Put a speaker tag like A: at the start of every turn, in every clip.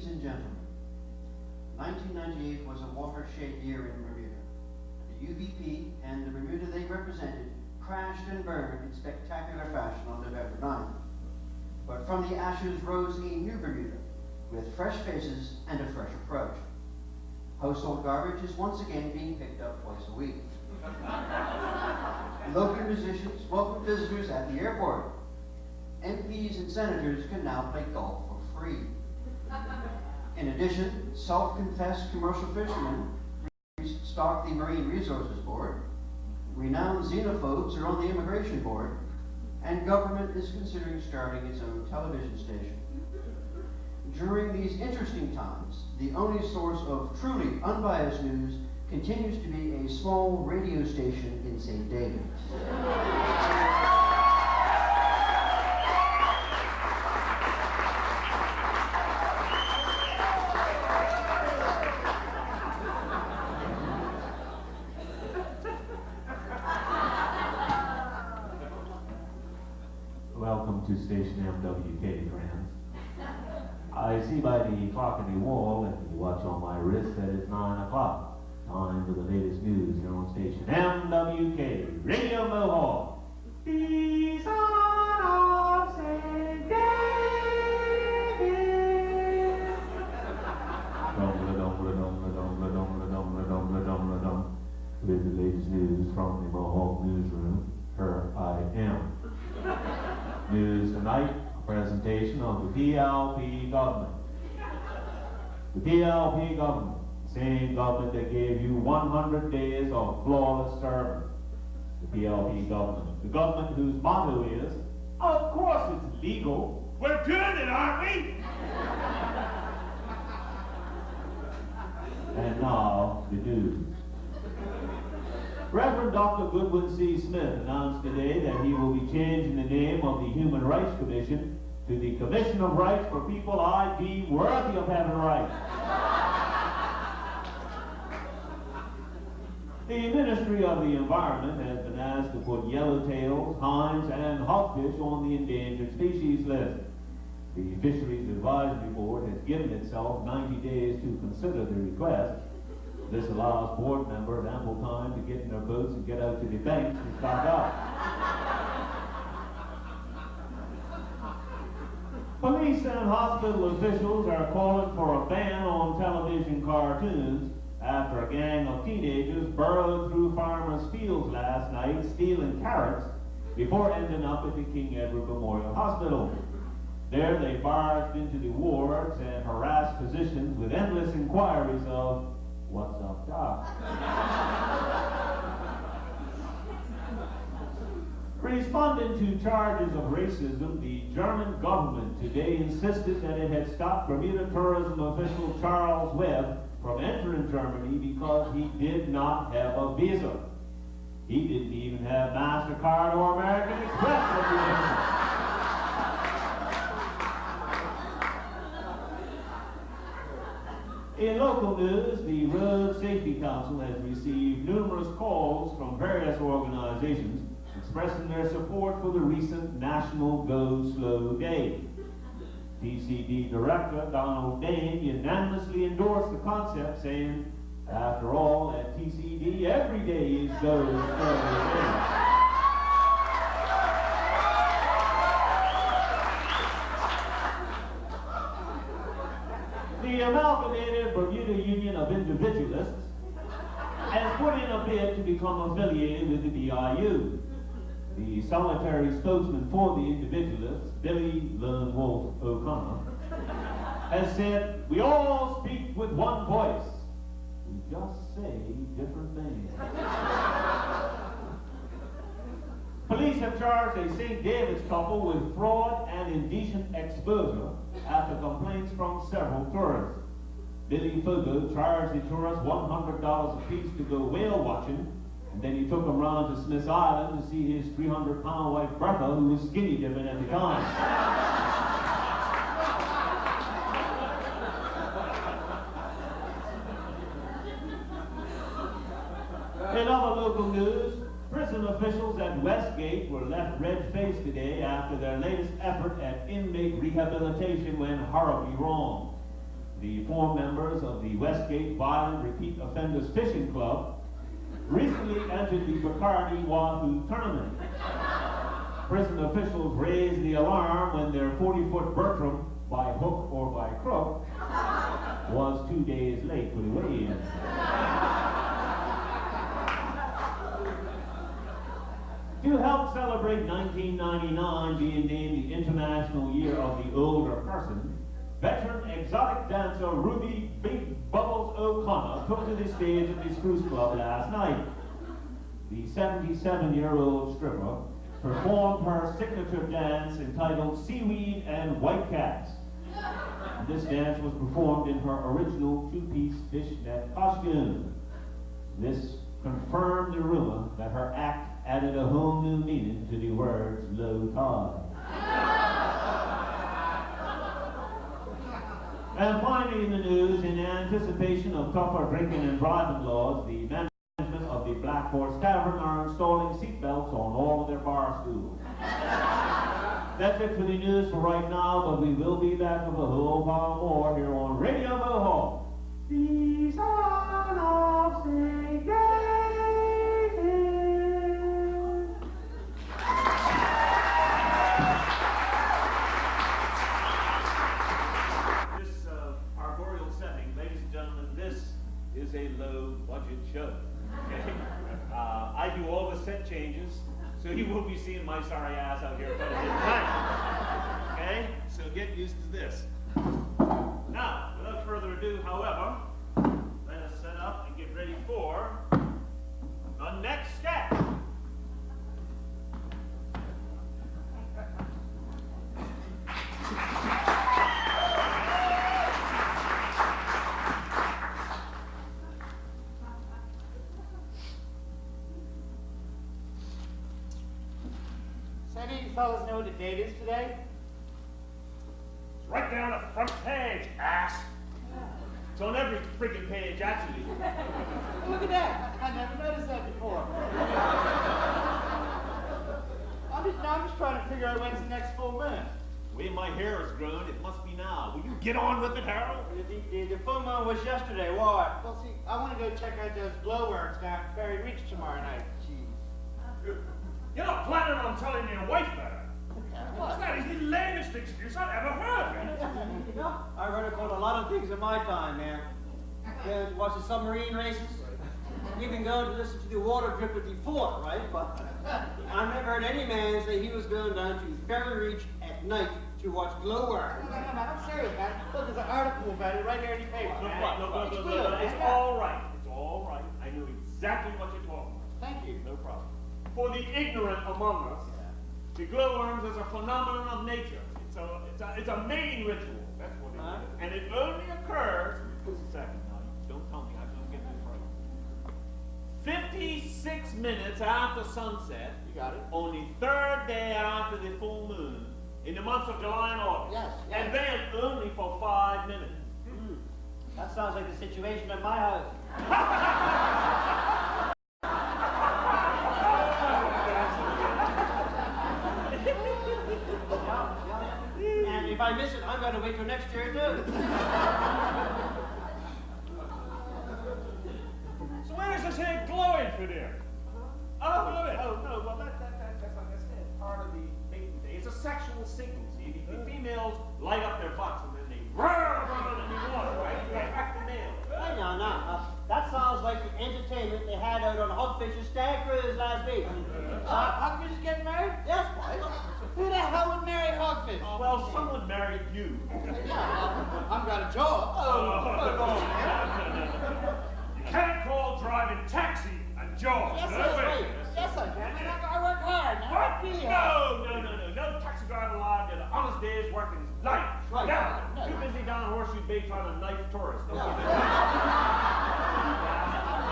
A: Ladies and gentlemen, 1998 was a watershed year in Bermuda. The UVP and the Bermuda they represented crashed and burned in spectacular fashion on November 9th. But from the ashes rose a new Bermuda, with fresh faces and a fresh approach. Household garbage is once again being picked up twice a week. Local musicians welcome visitors at the airport. MPs and senators can now play golf for free. In addition, self-confessed commercial fishermen stock the Marine Resources Board, renowned xenophobes are on the Immigration Board, and government is considering starting its own television station. During these interesting times, the only source of truly unbiased news continues to be a small radio station in St. David.
B: Welcome to Station MWK, friends. I see by the clock in the wall and the watch on my wrist that it's 9 o'clock. Time for the latest news here on Station MWK, Radio Mohawk. The son of St. David. With the latest news from the Mohawk newsroom, here I am. News tonight, a presentation of the PLP government. The PLP government, the same government that gave you 100 days of flawless service. The PLP government, the government whose motto is, of course it's legal. We're doing it, aren't we? And now, the news. Reverend Dr. Goodwin C. Smith announced today that he will be changing the name of the Human Rights Commission to the Commission of Rights for People I Deem Worthy of Having Rights. The Ministry of the Environment has been asked to put yellowtails, hinds, and hogfish on the endangered species list. The Fisheries Advisory Board has given itself 90 days to consider the request. This allows board members ample time to get in their boats and get out to the banks and stock up. Police and hospital officials are calling for a ban on television cartoons after a gang of teenagers burrowed through farmers' fields last night stealing carrots before ending up at the King Edward Memorial Hospital. There they barged into the wards and harassed physicians with endless inquiries of, "What's up, Doc?" Responding to charges of racism, the German government today insisted that it had stopped Bermuda tourism official Charles Webb from entering Germany because he did not have a visa. He didn't even have MasterCard or American Express when he entered. In local news, the Road Safety Council has received numerous calls from various organizations expressing their support for the recent National Go Slow Day. TCD Director Donald Dane unanimously endorsed the concept, saying, "After all, at TCD, every day is Go Slow Day." The Amalgamated Bermuda Union of Individualists has put in a bid to become affiliated with the BIU. The solitary spokesman for the individualists, Billy Lone Wolf O'Connor, has said, "We all speak with one voice. We just say different things." Police have charged a St. David's couple with fraud and indecent exposure after complaints from several tourists. Billy Fogo charged the tourists $100 apiece to go whale watching, and then he took them round to Smith's Island to see his 300-pound wife Bertha, who was skinny dipping at the time. In other local news, prison officials at Westgate were left red-faced today after their latest effort at inmate rehabilitation went horribly wrong. the former members of the Westgate Violent Repeat Offenders Fishing Club, recently entered the Bacardi Wahoo tournament. Prison officials raised the alarm when their 40-foot Bertram, by hook or by crook, was 2 days late for the weigh-in. To help celebrate 1999 being named the International Year of the Older Person, veteran exotic dancer Ruby Big Bubbles O'Connor took to the stage at the Spruce Club last night. The 77-year-old stripper performed her signature dance entitled Seaweed and White Cats. This dance was performed in her original two-piece fishnet costume. This confirmed the rumor that her act added a whole new meaning to the words low tide. And finally in the news, in anticipation of tougher drinking and driving laws, the management of the Black Horse Tavern are installing seatbelts on all of their bar stools. That's it for the news for right now, but we will be back with a whole pile more here on Radio Mohawk. The Son of St. David. This arboreal setting, ladies and gentlemen, this is a low-budget show. Okay? I do all the set changes, so you will be seeing my sorry ass out here in front of you tonight. Okay? So get used to this. Now, without further ado, however, let us set up and get ready for the next sketch.
C: Any of you fellas know what a date is today?
B: It's right there on the front page, ass. It's on every freaking page, actually.
C: Look at that. I never noticed that before. I'm just trying to figure out when's the next full moon.
B: The way my hair is growing, it must be now. Will you get on with it, Harold?
C: The full moon was yesterday. Why? Well, see, I want to go check out those glowworms down at Ferry Reach tomorrow night. Jeez.
D: You're not planning on telling your wife that. That is the lamest excuse I've ever heard.
E: I run across a lot of things in my time, man. Yeah, to watch the submarine races. Even going to listen to the water drip at the fort, right? But I never heard any man say he was going down to Ferry Reach at night to watch glowworms.
C: No, I'm serious, man. Look, there's an article about it right there in the paper.
B: Look,
C: man.
B: look,
C: It's
B: look,
C: real,
B: look, it's
C: man.
B: all right. It's all right. I know exactly what you're talking about.
C: Thank you.
B: No problem. For the ignorant among us, the glowworms is a phenomenon of nature. It's a mating ritual. That's what it is. And it only occurs, just a second now, don't tell me, I'm going to get this right. 56 minutes after sunset,
C: You got it.
B: on the third day after the full moon, in the months of July and August.
C: Yes, yes.
B: And then only for 5 minutes.
E: That sounds like the situation at my house. And if I miss it, I'm going to wait till next year too.
D: So where does this hair glowing fit in?
B: Oh, no, well, that's like I said, part of the mating day. It's a sexual signal, see? The females light up their butts and then they run in the water, right? To attract the male.
E: Hey, now. That sounds like the entertainment they had out on the Hogfisher Stag Cruise last week.
C: Hogfish is getting married?
E: Yes, boy.
C: Who the hell would marry Hogfish?
B: Well, someone married you.
C: I've got a job.
D: You can't call driving taxi a job.
C: Yes,
D: no
C: that's
D: way.
C: right. Yes, I can. I work hard. I work really hard.
B: No taxi driver allowed to the honest day's work in his life.
E: Right.
B: Now, too busy down Horseshoe Bay trying to knife tourists. Don't you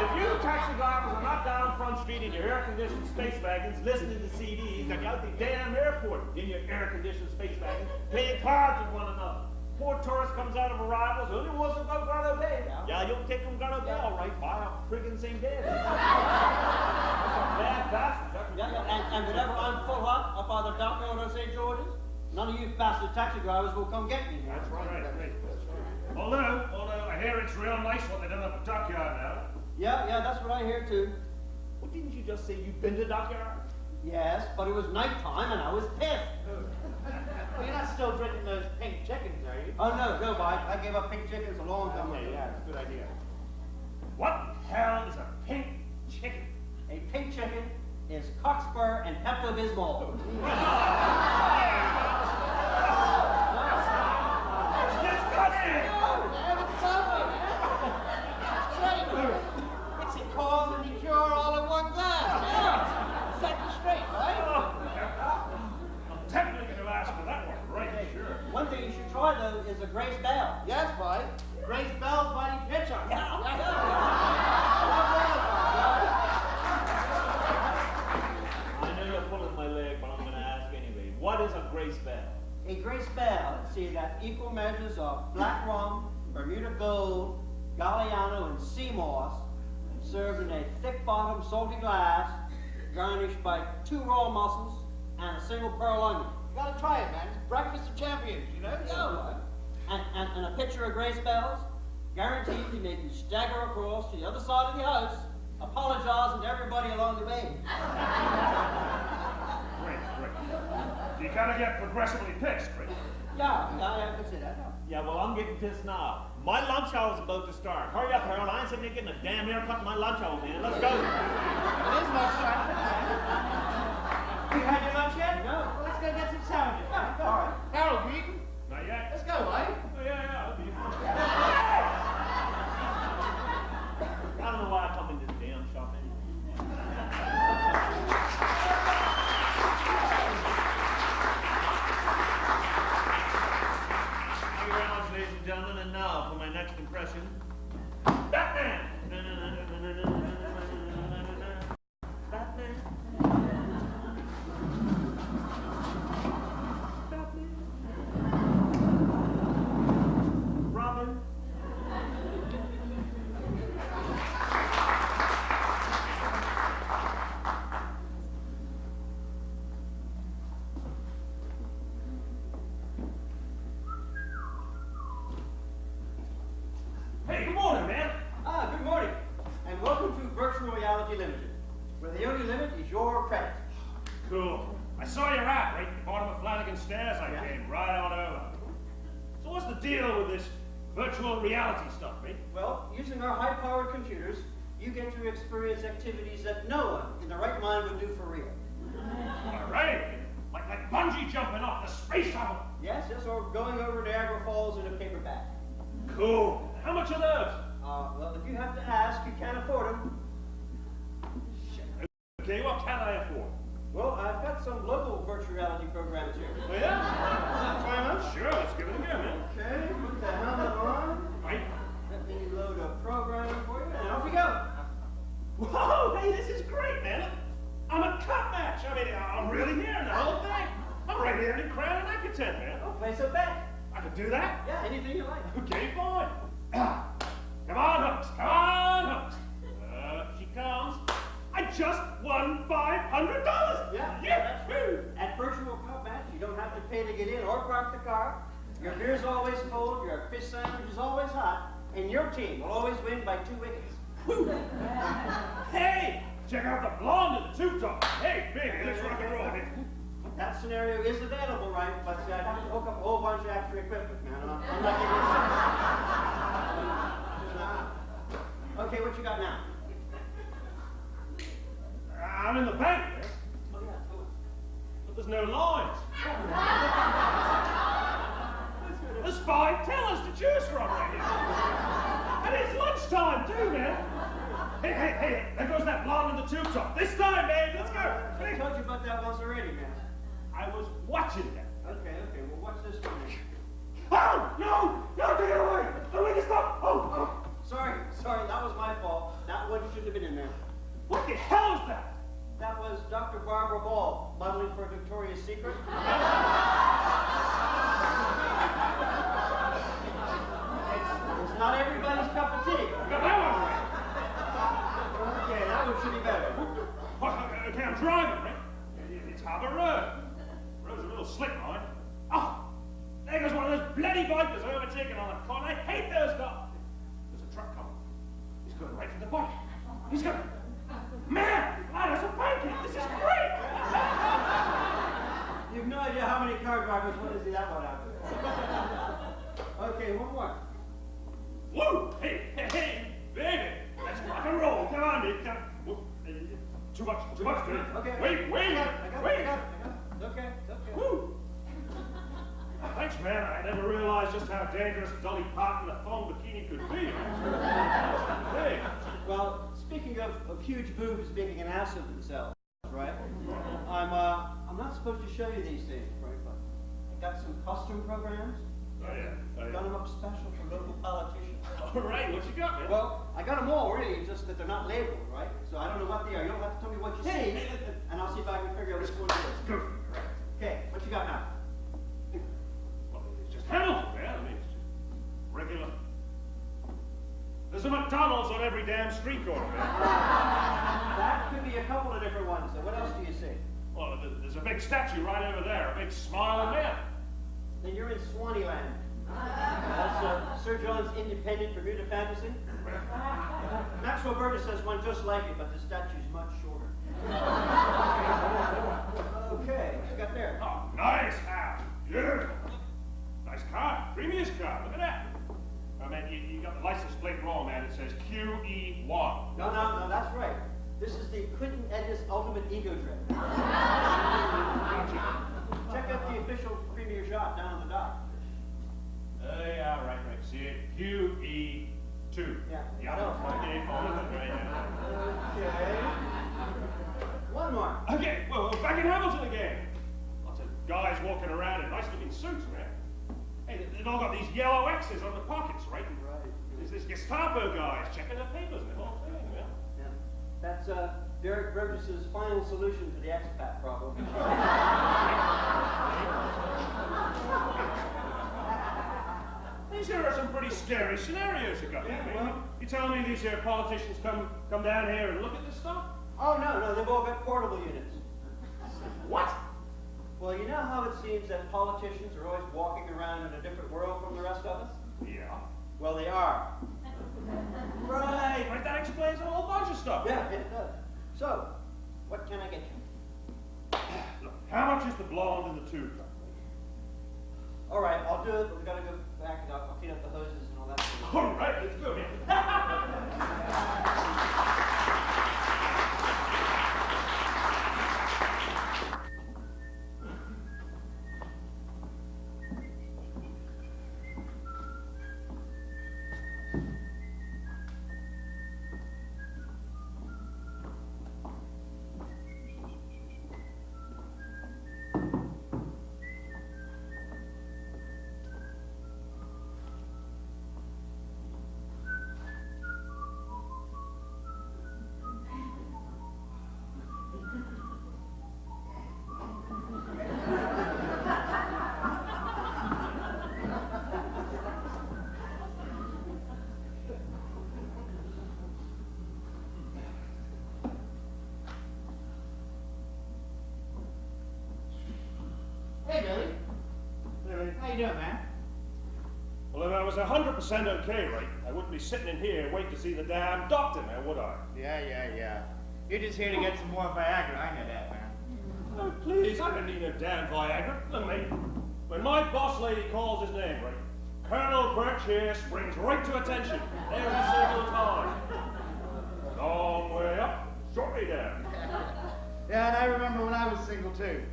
B: If you taxi drivers are not down Front Street in your air-conditioned space wagons listening to CDs, then you're out the damn airport in your air-conditioned space wagons playing cards with one another. Poor tourist comes out of arrivals, only wants to go Grotto Bay. Yeah, you'll take them Grotto Bay, all right, by a friggin' St. David. Bad bastard.
E: And whenever I'm full hot up on the dock over St. George's, none of you bastard taxi drivers will come get me.
B: That's right.
D: Although I hear it's real nice what they done up at Dockyard now.
E: Yeah, that's what I hear too.
C: Well, didn't you just say you'd been to Dockyard?
E: Yes, but it was nighttime and I was pissed.
C: Well, you're not still drinking those pink chickens, are you?
E: Oh, no, I gave up pink chickens a long time
C: Okay,
E: ago.
C: yeah, it's a good idea.
D: What the hell is a pink chicken?
E: A pink chicken is cockspur and Pepto-Bismol.
D: It's disgusting!
C: It's a cause and a cure all in one glass. Set you straight, right?
D: I'm definitely going to ask for that one, right? Sure.
E: One thing you should try, though, is a Grace Bell.
C: Yes, boy. Grace Bell's mighty pitcher.
F: I know you're pulling my leg, but I'm going to ask anyway. What is a Grace Bell?
E: A Grace Bell, let's see, got equal measures of black rum, Bermuda Gold, Galliano, and sea moss, served in a thick-bottomed salty glass, garnished by 2 raw mussels and a single pearl onion.
C: You gotta try it, man. It's breakfast of champions, you know?
E: Yeah, and a pitcher of Grace Bells, guaranteed to make you stagger across to the other side of the house, apologizing to everybody along the way.
D: Great. So you kind of get progressively pissed, right?
E: Yeah, I can see that.
F: Yeah, well, I'm getting pissed now. My lunch hour's about to start. Hurry up, Harold. I ain't sitting there getting a damn haircut in my lunch hour, man. Let's go.
C: It is much fun.
E: You had your lunch yet? No.
C: Well, let's go get some sandwiches.
E: All right.
C: Harold, you eating?
D: Not yet.
C: Let's go, eh?
D: Oh, yeah. I'll be
F: I don't know why I come in this damn shop anyway. Thank you very much, ladies and gentlemen. And now for my next impression. Batman! Batman. Robin.
D: Hey, good morning, man.
E: Good morning, and welcome to Virtual Reality Limited, where the only limit is your credit.
D: Cool. I saw your ad right at the bottom of Flanagan's stairs. I
E: Yeah.
D: came right on over. So what's the deal with this virtual reality stuff, mate?
E: Well, using our high-powered computers, you get to experience activities that no one in their right mind would do for real.
D: All right. Like bungee jumping off the space shuttle.
E: Yes, or going over Niagara Falls in a paper bag.
D: Cool. How much are those?
E: Well, if you have to ask, you can't afford them.
D: Okay, what can I afford?
E: Well, I've got some local virtual reality programs here.
D: Oh, yeah? Try them out? Sure, let's give it a go, man.
E: Okay, put the helmet on.
D: Right.
E: Let me load a program for you, and off we go.
D: Whoa, hey, this is great, man. I'm a cut match. I mean, I'm really here in the whole thing. I'm right here in Crown and Atherton, man.
E: Oh, place a bet.
D: I could do that?
E: Yeah, anything you like.
D: Okay, fine. Come on, Hooks. Come on, Hooks. She comes. I just won $500.
E: Yeah,
D: Woo.
E: At Virtual Cup Match, you don't have to pay to get in or park the car. Your beer's always cold, your fish sandwich is always hot, and your team will always win by 2 wickets.
D: Hey, check out the blonde and the two-top. Hey, baby, let's rock and roll here.
E: That scenario is available, right? But I have to hook up a whole bunch of extra equipment, man. I'm not giving you. Okay, what you got now?
D: I'm in the bank, man.
E: Oh, yeah, cool.
D: But there's no lines. There's 5 tellers to choose from right here. And it's lunchtime, too, man. Hey, there goes that blonde in the tube top. This time, babe, let's go.
E: I told you about that once already, man.
D: I was watching that.
E: Okay, well, watch this one.
D: Oh, no, take it away. Don't make it stop. Oh.
E: Sorry, that was my fault. That one shouldn't have been in there.
D: What the hell is that?
E: That was Dr. Barbara Ball, modeling for Victoria's Secret. It's not everybody's cup of tea.
D: Got that one right.
E: Okay, that one should be better.
D: Okay, I'm driving, right? It's Harbour Road. Road's a little slick, mine. Oh, there goes one of those bloody vipers overtaken on the con. I hate He's got... Man, that's a pancake. This is great.
E: You have no idea how many car drivers want to see that one out. Okay, one more.
D: Woo! Hey, baby. Let's rock and roll. Come on, dude. Come on. Too much, dude.
E: Okay.
D: Wait.
E: I got it. It's okay.
D: Woo! Thanks, man. I never realized just how dangerous Dolly Parton in a foam bikini could be. Hey.
E: Well, speaking of huge boobs making an ass of themselves, right? I'm not supposed to show you these things, right? But I got some custom programs.
D: Oh, yeah.
E: Done them up special for local politicians.
D: All right, what you got, man?
E: Well, I got them all, really, just that they're not labeled, right? So I don't know what they are. You'll have to tell me what you see, and I'll see if I can figure out which one it is.
D: Go.
E: Okay, what you got now?
D: Well, it's just Hamilton, man. I mean, it's just regular. There's a McDonald's on every damn street corner, man.
E: That could be a couple of different ones. So what else do you see?
D: Well, there's a big statue right over there, a big smiling man.
E: Then you're in Swaneeland. That's Sir John's independent Bermuda fantasy. Maxwell Burgess has one just like it, but the statue's much shorter. Okay, what you got there?
D: Oh, nice house. Beautiful. Nice car. Premium car. Look at that. I mean, you got the license plate wrong, man. It says QE1.
E: No, that's right. This is the Quentin Edis Ultimate Ego Trip. Check out the official premier shot down on the dock.
D: Yeah, right. See it? QE2.
E: Yeah.
D: Yeah.
E: Okay. One more.
D: Okay, well, we're back in Hamilton again. Lots of guys walking around in nice-looking suits, man. Hey, they've all got these yellow X's on the pockets, right?
E: Right.
D: There's these Gestapo guys checking their papers and the whole thing, man.
E: Yeah. That's Derek Burgess's final solution to the expat problem.
D: These here are some pretty scary scenarios you got there,
E: Yeah,
D: man.
E: well-
D: You telling me these here politicians come down here and look at this stuff?
E: Oh, no, they've all got portable units.
D: What?
E: Well, you know how it seems that politicians are always walking around in a different world from the rest of us?
D: Yeah.
E: Well, they are.
D: Right, that explains a whole bunch of stuff.
E: Yeah, it does. So, what can I get you?
D: Look, how much is the blonde in the tube truck?
E: All right, I'll do it, but we gotta go back and I'll clean up the hoses and all that sort of stuff.
D: All right, let's go.
C: Hey, Billy. How you doing, man?
D: Well, if I was 100% okay, right, I wouldn't be sitting in here waiting to see the damn doctor, man, would I?
C: Yeah. You're just here to get some more Viagra. I know that, man.
D: Oh, please, I don't need no damn Viagra. Look, mate, when my boss lady calls his name, right, Colonel Birch here springs right to attention every single time. Long way up, short way down.
C: Yeah, and I remember when I was single, too.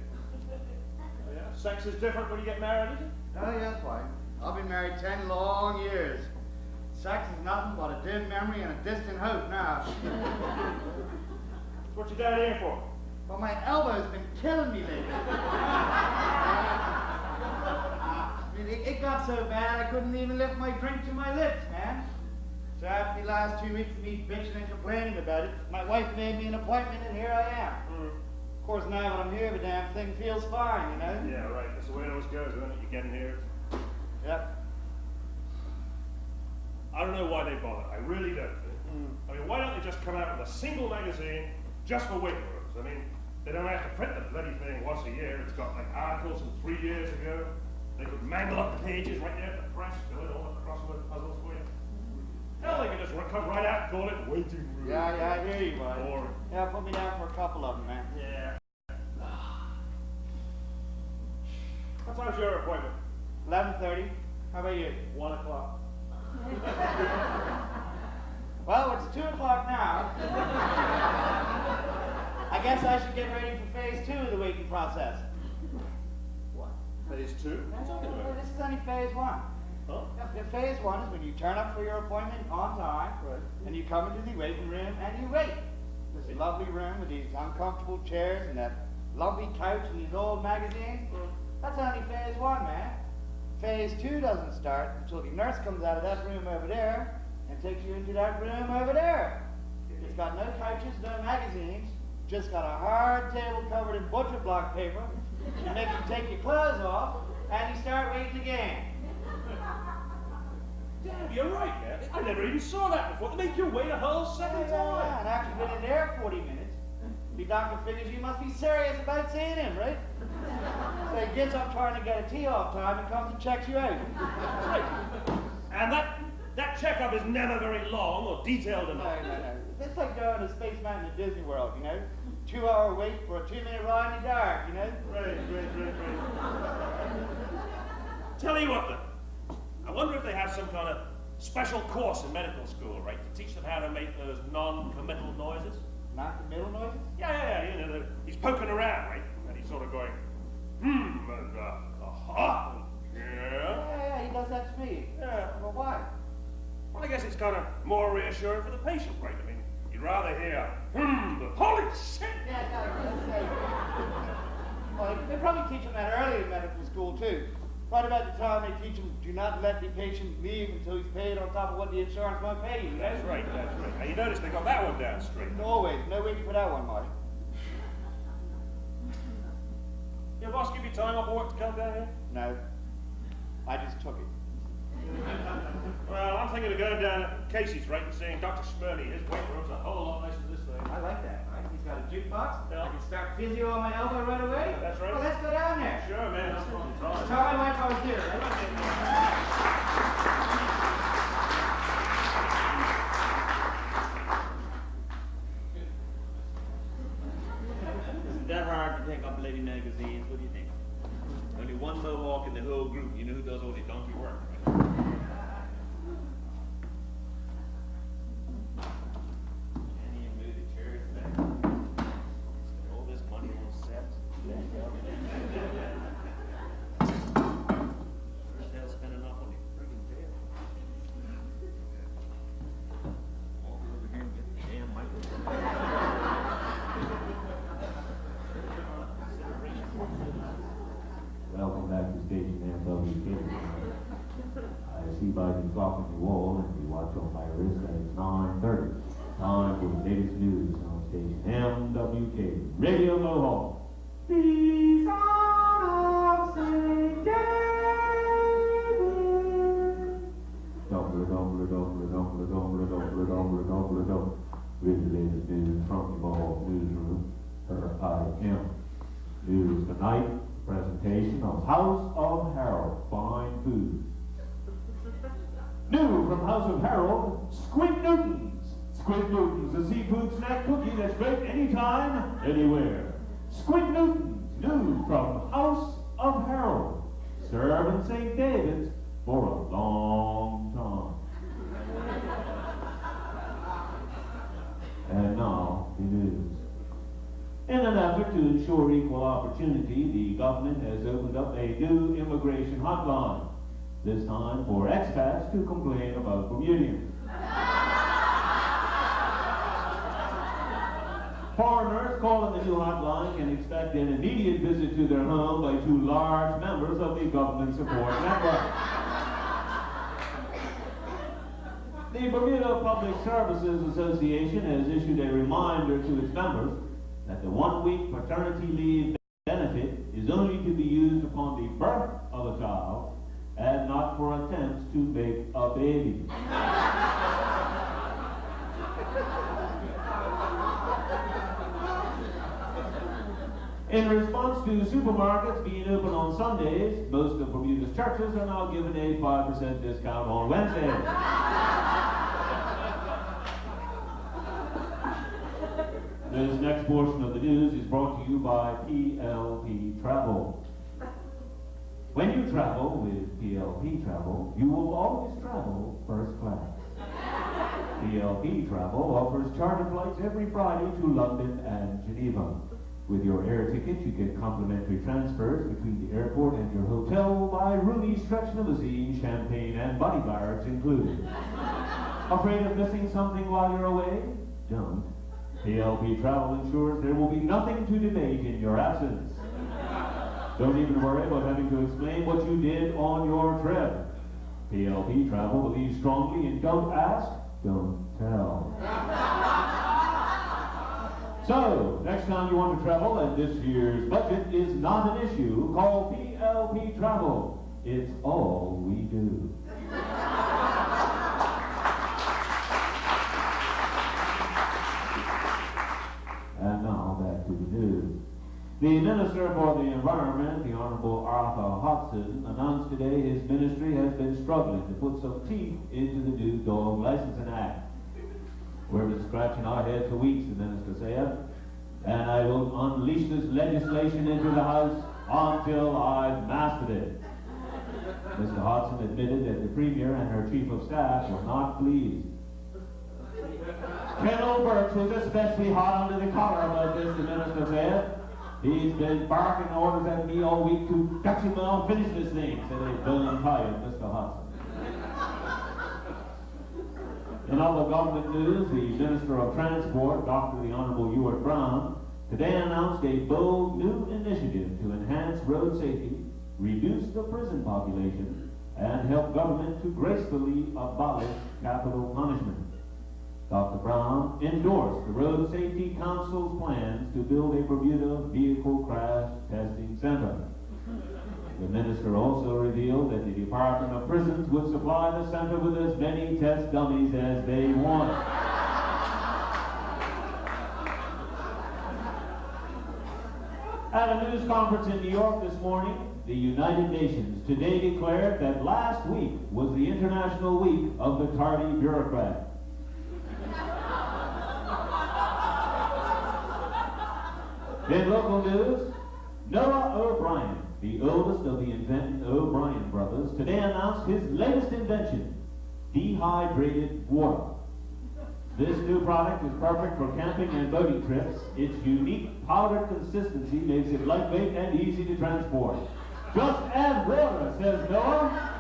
D: Yeah, sex is different when you get married, is it?
C: Oh, yes, why? I've been married 10 long years. Sex is nothing but a dim memory and a distant hope now.
D: What you down here for?
C: Well, my elbow's been killing me lately. It got so bad I couldn't even lift my drink to my lips, man. So after the last 2 weeks of me bitching and complaining about it, my wife made me an appointment and here I am. Of course, now that I'm here, the damn thing feels fine, you know?
D: Yeah, right. That's the way it always goes, isn't it? You get in here.
C: Yep.
D: I don't know why they bother. I really don't. I mean, why don't they just come out with a single magazine just for waiting rooms? I mean, they don't have to print the bloody thing once a year. It's got like articles from 3 years ago. They could mangle up the pages right there at the press, fill in all the crossword puzzles for you. Hell, they can just come right out and call it waiting room.
C: Yeah, I hear you, bud.
D: Boring.
C: Yeah, put me down for a couple of them, man.
D: Yeah. What time's your appointment?
C: 11:30. How about you?
D: 1 o'clock.
C: Well, it's 2 o'clock now. I guess I should get ready for phase 2 of the waiting process.
D: What? Phase 2? What are you talking
C: Well,
D: about?
C: this is only phase 1.
D: Huh?
C: Yeah, phase 1 is when you turn up for your appointment on time,
D: Right.
C: and you come into the waiting room and you wait. This lovely room with these uncomfortable chairs and that lumpy couch and these old magazines. That's only phase 1, man. Phase 2 doesn't start until the nurse comes out of that room over there and takes you into that room over there. It's got no couches, no magazines, just got a hard table covered in butcher block paper. She makes you take your clothes off, and you start waiting again.
D: Damn, you're right, man. I never even saw that before. They make you wait a whole second time.
C: And after you've been in there 40 minutes, the doctor figures you must be serious about seeing him, right? So he gets up trying to get a tea off time and comes and checks you out.
D: That's right. And that checkup is never very long or detailed enough.
C: No. It's like going to Space Mountain at Disney World, you know? 2-hour wait for a 2-minute ride in the dark, you know?
D: Right. Tell you what, then. I wonder if they have some kind of special course in medical school, right, to teach them how to make those non-committal noises.
C: Not the middle noises?
D: Yeah. You know, he's poking around, right, and he's sort of going, and aha, yeah.
C: Yeah, he does that to me.
D: Yeah.
C: Well, why?
D: Well, I guess it's kind of more reassuring for the patient, right? I mean, you'd rather hear, but holy shit!
C: Well, they probably teach them that early in medical school, too. Right about the time they teach them, do not let the patient leave until he's paid on top of what the insurance won't pay you.
D: That's right. Now, you notice they got that one down straight.
C: Always. No waiting for that one, Marty.
D: Your boss give you time off work to come down here?
C: No. I just took it.
D: Well, I'm thinking of going down to Casey's, right, and seeing Dr. Smurley. His weight room's a whole lot nicer than this thing.
C: I like that, right? He's got a jukebox.
D: Yeah.
C: I can start physio on my elbow right away.
D: That's right.
C: Well, let's go down there.
D: Sure, man. That's fun.
C: Tell my wife I was here, right?
F: Isn't that hard to pick up lady magazines? What do you think? Only one Mohawk in the whole group. You know who does all the donkey work, right? Can't even move the chairs back. Spend all this money on sets. First hell spending enough on the friggin' bed. Walk over here and get the damn microphone.
B: Welcome back to station NTUU. I see by the clock on the wall and the watch on my wrist that it's 9:30. Time for the latest news on station MWK Radio Mohawk. The son of St. David. Dumbler. With the latest news from the Mohawk newsroom. Here I am. News tonight. Presentation of House of Harold, fine food. New from House of Harold, Squid Newtons. Squid Newtons, a seafood snack cookie that's great anytime, anywhere. Squid Newtons, new from House of Harold. Serving St. David's for a long time. And now, the news. In an effort to ensure equal opportunity, the government has opened up a new immigration hotline, this time for expats to complain about Bermudians. Foreigners calling the new hotline can expect an immediate visit to their home by 2 large members of the government support network. The Bermuda Public Services Association has issued a reminder to its members that the 1-week paternity leave benefit is only to be used upon the birth of a child and not for attempts to make a baby. In response to supermarkets being open on Sundays, most of Bermuda's churches are now given a 5% discount on Wednesdays. This next portion of the news is brought to you by PLP Travel. When you travel with PLP Travel, you will always travel first class. PLP Travel offers charter flights every Friday to London and Geneva. With your air ticket, you get complimentary transfers between the airport and your hotel by roomy stretch limousine, champagne, and body guards included. Afraid of missing something while you're away? Don't. PLP Travel ensures there will be nothing to debate in your absence. Don't even worry about having to explain what you did on your trip. PLP Travel believes strongly in don't ask, don't tell. So, next time you want to travel and this year's budget is not an issue, call PLP Travel. It's all we do. And now back to the news. The Minister for the Environment, the Honorable Arthur Hodgson, announced today his ministry has been struggling to put some teeth into the new Dog Licensing Act. We've been scratching our heads for weeks, the minister said, and I will unleash this legislation into the House until I've mastered it. Mr. Hodgson admitted that the Premier and her Chief of Staff were not pleased. Colonel Birch was especially hot under the collar about this, the minister said. He's been barking orders at me all week to catch him and finish this thing, said a done tired Mr. Hodgson. In other government news, the Minister of Transport, Dr. the Honorable Ewart Brown, today announced a bold new initiative to enhance road safety, reduce the prison population, and help government to gracefully abolish capital punishment. Dr. Brown endorsed the Road Safety Council's plans to build a Bermuda Vehicle Crash Testing Center. The minister also revealed that the Department of Prisons would supply the center with as many test dummies as they want. At a news conference in New York this morning, the United Nations today declared that last week was the International Week of the Tardy Bureaucrat. In local news, Noah O'Brien, the oldest of the inventing O'Brien brothers, today announced his latest invention, dehydrated water. This new product is perfect for camping and boating trips. Its unique powdered consistency makes it lightweight and easy to transport. Just add water, says Noah,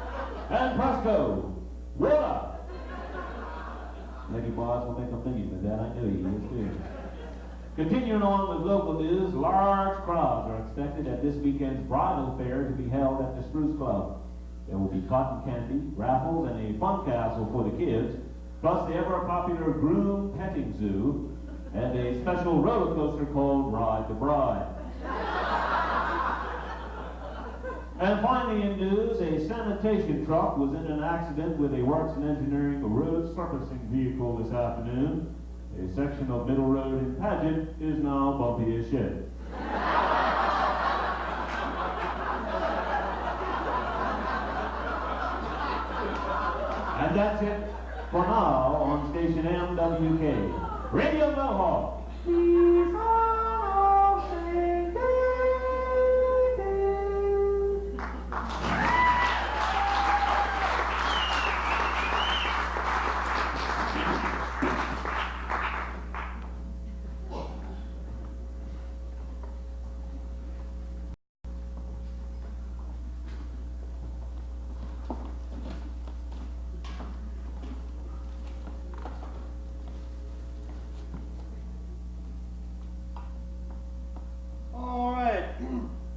B: and presto, water. Lady Boss will make a million with that, I know he is too. Continuing on with local news, large crowds are expected at this weekend's bridal fair to be held at the Spruce Club. There will be cotton candy, raffles, and a fun castle for the kids, plus the ever-popular groom petting zoo, and a special roller coaster called Ride the Bride. And finally in news, a sanitation truck was in an accident with a Works and Engineering road surfacing vehicle this afternoon. A section of Middle Road in Pageant is now bumpy as shit. And that's it for now on station MWK. Radio Mohawk.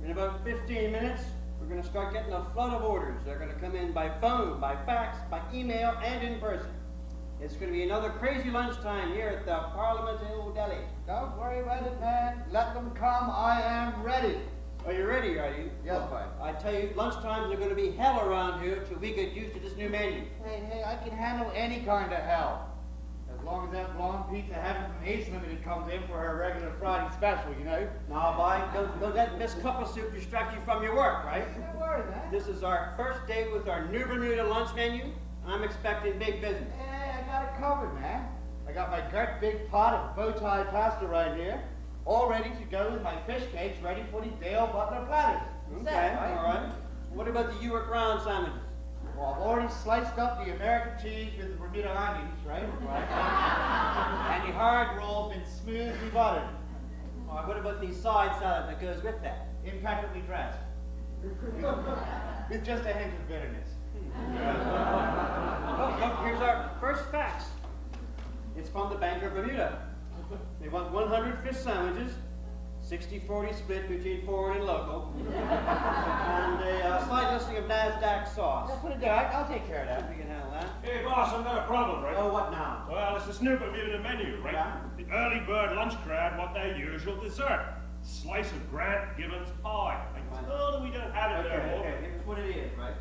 E: In about 15 minutes, we're going to start getting a flood of orders. They're going to come in by phone, by fax, by email, and in person. It's going to be another crazy lunchtime here at the Parliament in Old Delhi.
C: Don't worry about it, man. Let them come. I am ready.
E: Are you ready, are you?
C: Yes, boy.
E: I tell you, lunchtimes are going to be hell around here till we get used to this new menu.
C: Hey, I can handle any kind of hell. As long as that blonde pizza heaven from Ace Limited comes in for her regular Friday special, you know?
E: Now, boy, don't let Miss Cup of Soup distract you from your work, right?
C: Don't worry, man.
E: This is our first day with our new Bermuda lunch menu. I'm expecting big business.
C: Hey, I got it covered, man. I got my great big pot of bow tie pasta right here, all ready to go with my fish cakes ready for the Dale Butler platters.
E: Okay, all right. What about the York round sandwiches?
C: Well, I've already sliced up the American cheese with the Bermuda onions, right? And the hard roll's been smoothly buttered,
E: All right, what about the side salad that goes with that?
C: impeccably dressed, with just a hint of bitterness.
E: Oh, look, here's our first fax. It's from the Bank of Bermuda. They want 100 fish sandwiches, 60-40 split between foreign and local, and a slight listing of NASDAQ sauce.
C: Yeah, put it there. I'll take care of that.
E: We can handle that.
D: Hey, boss, I've got a problem, right?
E: Oh, what now?
D: Well, it's the new Bermuda menu, right?
C: Yeah.
D: The early bird lunch crowd want their usual dessert. Slice of Grant Gibbons pie. I told them we don't have it there,
E: Okay,
D: boy.
E: here's what it is, right?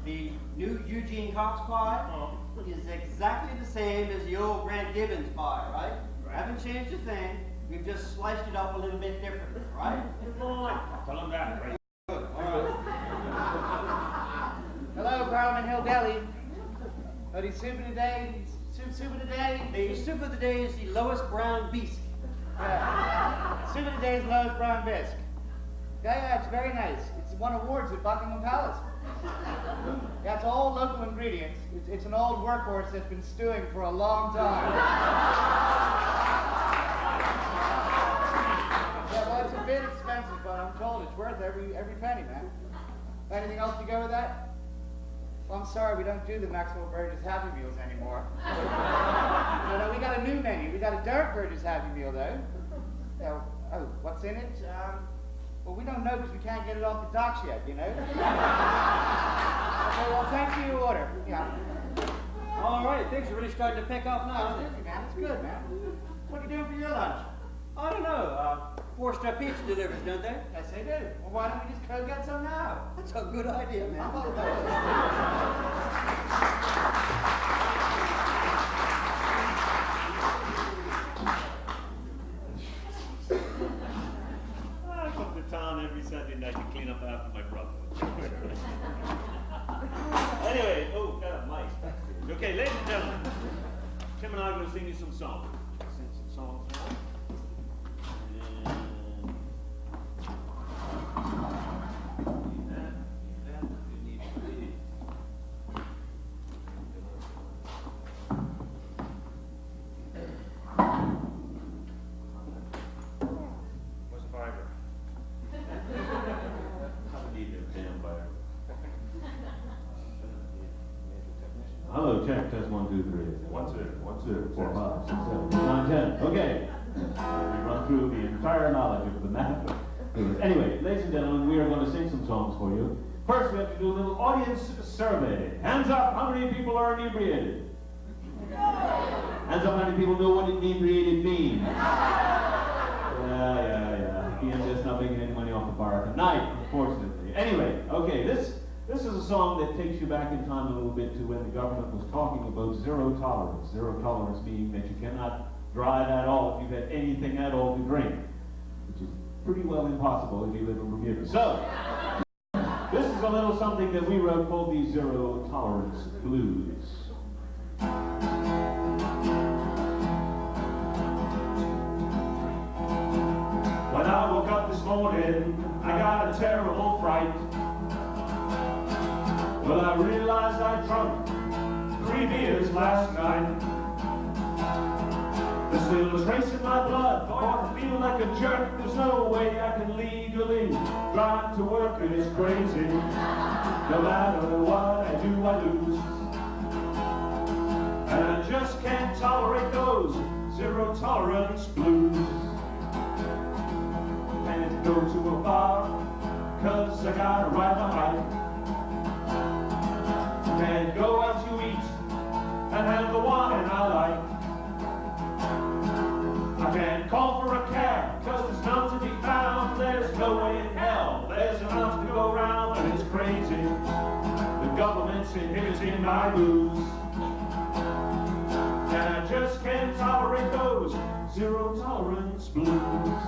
E: The new Eugene Cox pie
D: Oh.
E: is exactly the same as the old Grant Gibbons pie, right? Haven't changed a thing. We've just sliced it up a little bit differently, right?
D: Tell them that, right?
E: Good, all right.
C: Hello, Parliament Hill Deli. Oh, the soup of the day. Soup of the day.
E: The soup of the day is the lowest brown bisque.
C: Soup of the day is Lowe's Brown Bisque. Yeah, it's very nice. It's won awards at Buckingham Palace. Yeah, it's all local ingredients. It's an old workhorse that's been stewing for a long time. Yeah, well, it's a bit expensive, but I'm told it's worth every penny, man. Anything else to go with that? Well, I'm sorry, we don't do the Maxwell Burgess Happy Meals anymore. No, we got a new menu. We got a Derek Burgess Happy Meal, though. Yeah, oh, what's in it? Well, we don't know because we can't get it off the docks yet, you know? Okay, well, thanks for your order. Yeah.
E: All right, things are really starting to pick up now.
C: Absolutely, man. It's good, man. What are you doing for your lunch?
E: I don't know. Four-star pizza delivers, don't they?
C: Yes, they do. Well, why don't we just go get some now?
E: That's a good idea, man.
F: I come to town every Sunday night to clean up after my brother. Anyway, oh, God, Mike. Okay, ladies and gentlemen, Tim and I are going to sing you some songs. Sing some songs now.
D: Where's the fiber?
B: Hello, check, test 1, 2, 3.
D: 1, 2, 1, 2,
B: 4, 5, 6, 7, 8, 9, 10. Okay. We run through the entire knowledge of the math. Anyway, ladies and gentlemen, we are going to sing some songs for you. First, we have to do a little audience survey. Hands up, how many people are inebriated? Hands up, how many people know what inebriated means? Yeah. Ian's just not making any money off the bar tonight, unfortunately. Anyway, okay, this is a song that takes you back in time a little bit to when the government was talking about zero tolerance. Zero tolerance meaning that you cannot drive at all if you've had anything at all to drink, which is pretty well impossible if you live in Bermuda. So, this is a little something that we wrote called the Zero Tolerance Blues. When I woke up this morning, I got a terrible fright. Well, I realized I drunk 3 beers last night. There's still a trace in my blood, boy, I feel like a jerk. There's no way I can legally drive to work, and it's crazy. No matter what I do, I lose. And I just can't tolerate those zero tolerance blues. Can't go to a bar, 'cause I gotta ride my bike. Can't go out to eat and have the wine I like. I can't call for a cab, 'cause there's none to be found. There's no way in hell, there's enough to go round, and it's crazy. The government's inhibiting my booze. And I just can't tolerate those zero tolerance blues.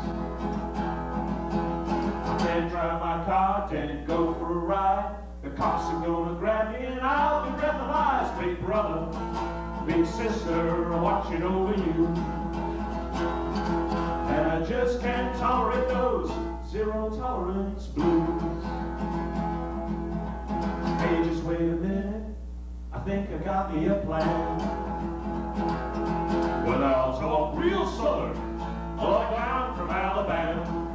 B: I can't drive my car, can't go for a ride. The cops are gonna grab me and I'll be breathalyzed. Big brother,
D: big sister watching over you. And I just can't tolerate those zero tolerance blues. Hey, just wait a minute, I think I got me a plan. Well, I'll talk real southern, like I'm from Alabama.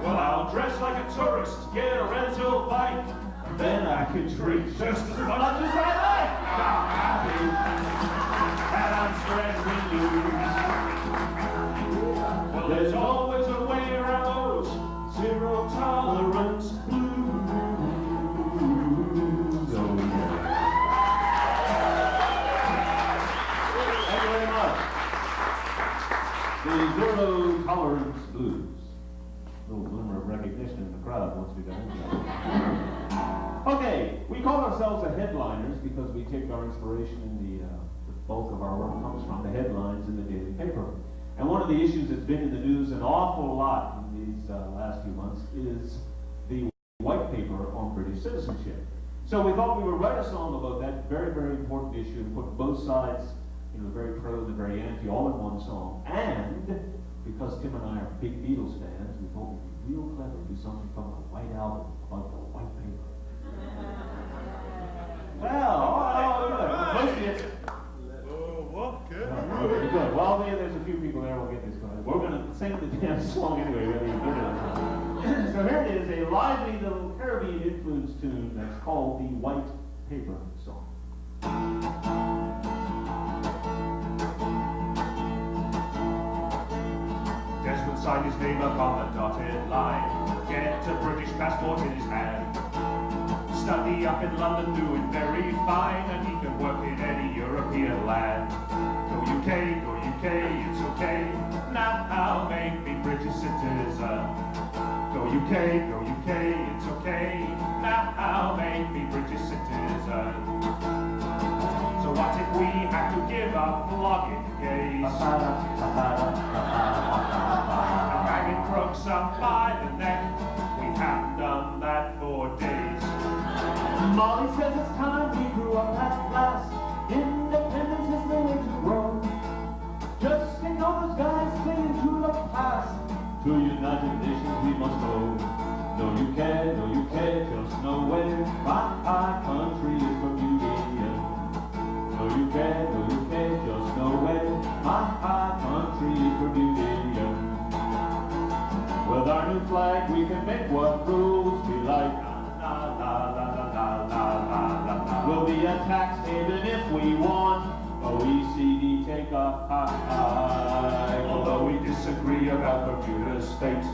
D: Well, I'll dress like a tourist, get a rental bike, and then I can drink just as much as I like. I'm happy, and I'm spreading news. Well, there's always a way around those zero tolerance blues. Oh, yeah. Thank you very much. The zero tolerance blues. A little glimmer of recognition in the crowd once we got into that. Okay, we call ourselves the headliners because we take our inspiration in the bulk of our work comes from the headlines in the daily paper. And one of the issues that's been in the news an awful lot in these last few months is the white paper on British citizenship. So we thought we would write a song about that very, very important issue and put both sides, you know, very pro and very anti, all in one song. And because Tim and I are big Beatles fans, we thought we'd be real clever, do something from the White Album about the white paper. Well, mostly it's...
C: Good.
D: Very good. Well, there's a few people there. We'll get this going. We're going to sing the damn song anyway, whether you get it or not. So here it is, a lively little Caribbean influence tune that's called the White Paper Song. Desmond signed his name upon the dotted line. Get a British passport in his hand. Study up in London, doing very fine, and he can work in any European land. Go UK, it's okay. Now I'll make me British citizen. Go UK, it's okay. Now I'll make me British citizen. So what if we have to give up flogging gays? And hanging crooks up by the neck? We haven't done that for days. Molly says it's time we grew up at last. Independence is the way to grow. Just ignore those guys clinging to the past. To United Nations we must go. No UK, just no way. My country is Bermuda. No UK, just no way. My country is Bermuda. With our new flag we can make what rules we like. We'll be a tax haven if we want. OECD take a high. Although we disagree about Bermuda's fate,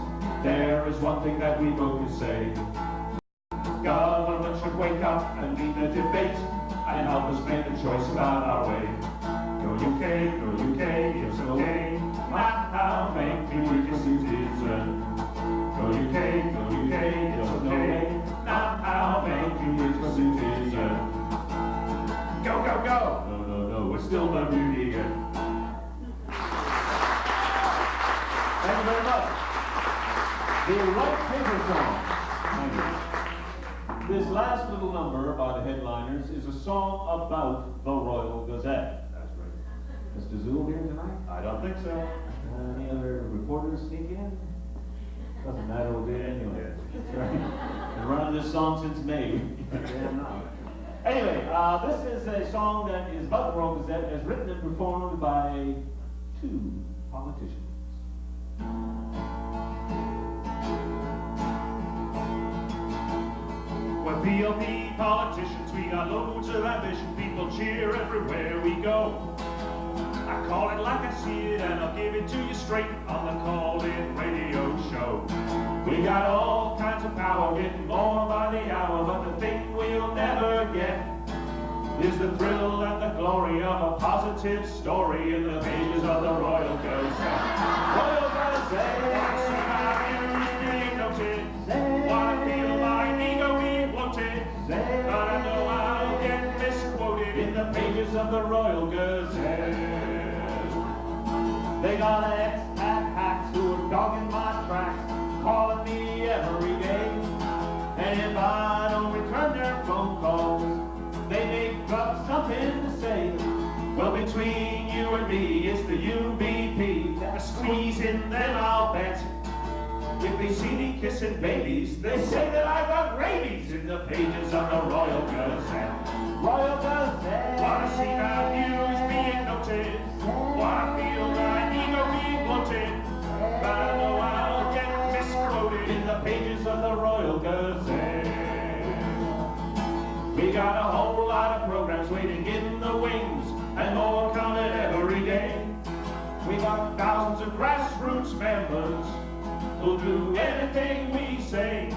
D: there is one thing that we both can say. Government should wake up and lead the debate and help us make a choice about our way. Go UK, it's okay. Now make me British citizen. Go UK, it's okay. Now I'll make you British citizen. Go! No, we're still Bermudian. Thank you very much. The White Paper Song. Thank you. This last little number by the headliners is a song about the Royal Gazette. That's right. Mr. Zool here tonight? I don't think so. Any other reporters sneak in? Doesn't matter, we'll do it anyway. That's right. Been running this song since May. Damn not. Anyway, this is a song that is about the Royal Gazette, as written and performed by two politicians. We're PLP politicians, we got loads of ambition, people cheer everywhere we go. I call it like I see it, and I'll give it to you straight on the call-in radio show. We got all kinds of power, getting more by the hour, but the thing we'll never get is the thrill and the glory of a positive story in the pages of the Royal Gazette. Royal Gazette, what's about being noted? What I feel my ego won't it? But I know I'll get misquoted in the pages of the Royal Gazette. They got ex-pat hacks who are dogging my tracks, calling me every day. And if I don't return their phone calls, they make up something to say. between you and me is the UBP. Squeeze in, then I'll bet. If they see me kissing babies, they say that I've got rabies in the pages of the Royal Gazette.
B: Royal Gazette.
D: Wanna see my views being noted. Wanna feel my ego being bloated. But I know I'll get misquoted in the pages of the Royal Gazette. We got a whole lot of programs waiting in the wings, and more coming every day. We got thousands of grassroots members who'll do anything we say.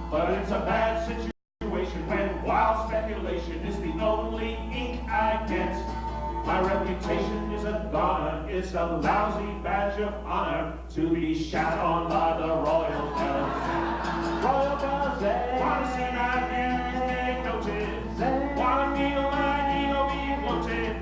D: But it's a bad situation when wild speculation is the only ink I get. My reputation is a goner, it's a lousy badge of honor to be shat on by the Royal Gazette.
B: Royal Gazette.
D: Wanna see my views being noted, wanna feel my ego being bloated,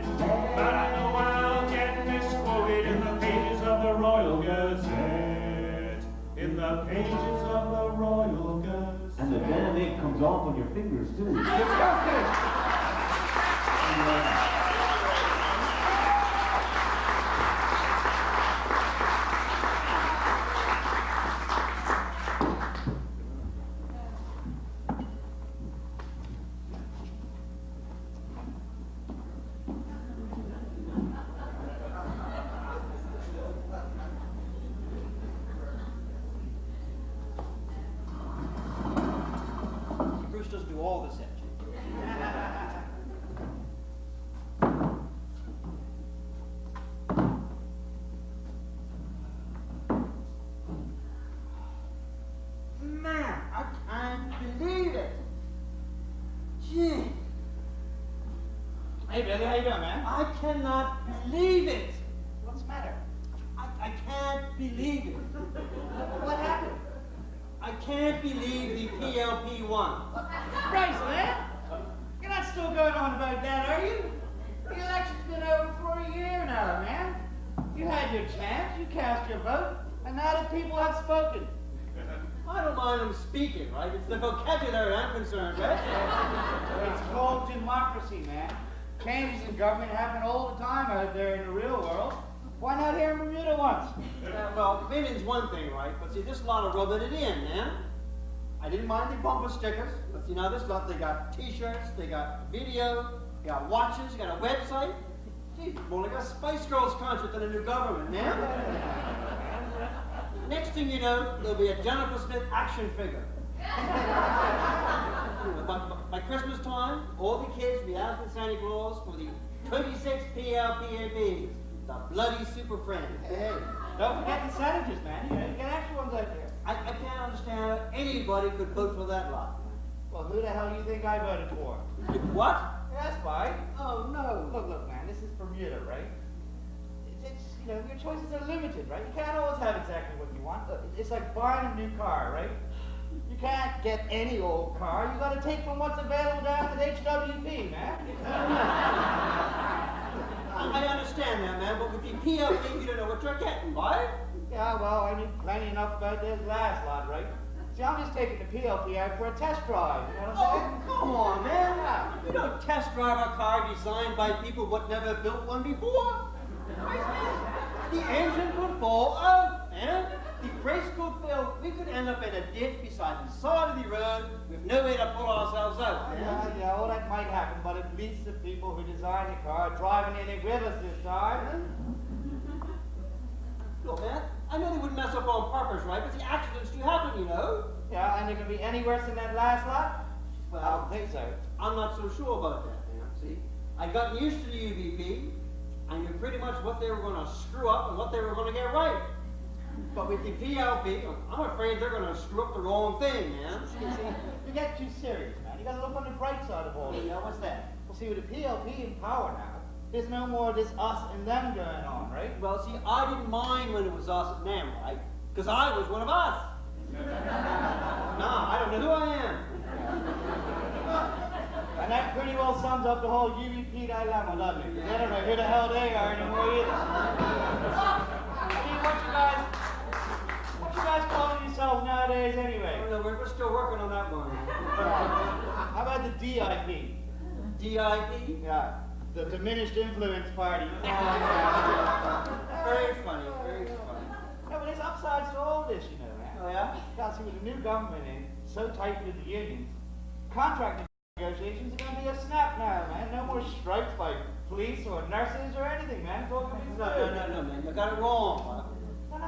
D: but I know I'll get misquoted in the pages of the Royal Gazette. In the pages of the Royal Gazette.
B: And the damn ink comes off on your fingers, too.
C: Disgusting!
E: Bruce doesn't do all this etching. Man, I can't believe it. Gee,
C: Hey, Billy, how you doing, man?
E: I cannot believe it.
C: What's the matter?
E: I can't believe it.
C: What happened?
E: I can't believe the PLP won.
C: Christ, man! You're not still going on about that, are you? The election's been over for a year now, man. You had your chance, you cast your vote, and now the people have spoken.
E: I don't mind them speaking, right? It's the vocabulary I'm concerned with.
C: It's called democracy, man. Changes in government happen all the time out there in the real world. Why not here in Bermuda once?
E: Well, opinion's one thing, right? But see, this lot of rubbing it in, man. I didn't mind the bumper stickers, but see, now this lot, they got T-shirts, they got video, they got watches, they got a website. Gee, more like a Spice Girls concert than a new government, man. Next thing you know, there'll be a Jennifer Smith action figure. By Christmas time, all the kids will be asking Santa Claus for the 26 PLPABs, the bloody super friends.
C: Hey, don't forget the senators, man. You get extra ones out there.
E: I can't understand how anybody could vote for that lot.
C: Well, who the hell do you think I voted for?
E: What?
C: That's fine.
E: Oh, no.
C: Look, man, this is Bermuda, right? It's you know, your choices are limited, right? You can't always have exactly what you want. Look, it's like buying a new car, right? You can't get any old car. You gotta take from what's available down at HWP, man.
E: I understand that, man, but with the PLP, you don't know what you're getting, right?
C: Yeah, well, I knew plenty enough about this last lot, right? See, I'm just taking the PLP out for a test drive, you know what I'm saying?
E: Oh, come on, man.
C: Yeah.
E: You don't test drive a car designed by people what never built one before. The engine could fall out, man. The brakes could fail. We could end up in a ditch beside the side of the road with no way to pull ourselves out, man.
C: Yeah, all that might happen, but at least the people who designed the car are driving in it with us this time.
E: Look, man, I know they wouldn't mess up on purpose, right? But the accidents do happen, you know.
C: Yeah, and it can be any worse than that last lot?
E: Well,
C: I don't think so.
E: I'm not so sure about that, man. See, I've gotten used to the UVP. I knew pretty much what they were going to screw up and what they were going to get right. But with the PLP, I'm afraid they're going to screw up the wrong thing, man.
C: See, you get too serious, man. You gotta look on the bright side of all this. You know, what's that? Well, see, with the PLP in power now, there's no more of this us and them going on, right?
E: Well, see, I didn't mind when it was us and them, right? Because I was one of us. Nah, I don't know who I am.
C: And that pretty well sums up the whole UVP dilemma, doesn't it? 'Cause I don't know who the hell they are anymore either. I mean, what you guys calling yourselves nowadays anyway?
E: I don't know, we're still working on that one.
C: How about the DIP?
E: DIP?
C: Yeah. The diminished influence party.
E: Very funny, very funny.
C: Yeah, but there's upsides to all this, you know, man.
E: Oh, yeah?
C: Because with the new government in, so tight with the unions, contract negotiations are going to be a snap now, man. No more strikes by police or nurses or anything, man. It's all going to be
E: No, man. You got it wrong.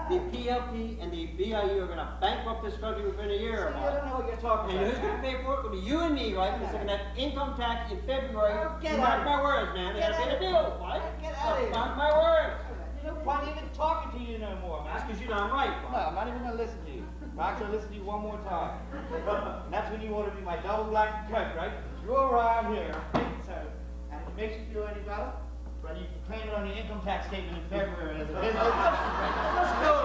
E: The PLP and the BIU are going to bankrupt this country within a year.
C: I don't know what you're talking
E: And
C: about.
E: who's going to pay for it? It'll be you and me, right? Because they're going to have income tax in February.
C: Get
E: Mark
C: out.
E: my words, man. They're
C: Get
E: going to
C: out.
E: pay the bill, right?
C: Get out of here.
E: Mark my words.
C: There's no point even talking to you no more, man.
E: That's because you know I'm right.
C: No, I'm not even going to listen to you. I'm going to listen to you one more time. And that's when you want to be my double black coat, right? You're around here, so. And if it makes you feel any better, well, you can claim it on your income tax statement in February as a business. Let's go.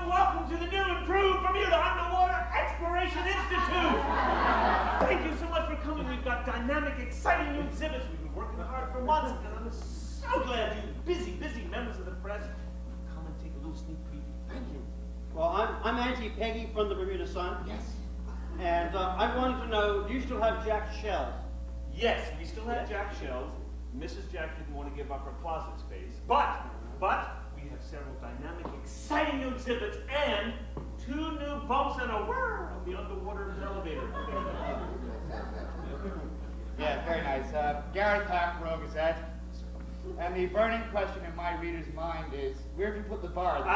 D: Welcome to the new improved Bermuda Underwater Exploration Institute. Thank you so much for coming. We've got dynamic, exciting new exhibits. We've been working hard for months, and I'm so glad you busy members of the press come and take a little sneak peek. Thank you.
E: Well, I'm Auntie Peggy from the Bermuda Sun.
D: Yes.
E: And I wanted to know, do you still have Jack shells?
D: Yes, we still have Jack shells. Mrs. Jack didn't want to give up her closet space, but we have several dynamic, exciting new exhibits and 2 new bumps and a whir on the underwater elevator.
C: Yeah, very nice. Gareth Pack, Rogue Gazette. And the burning question in my reader's mind is, where do you put the bar?
D: We'll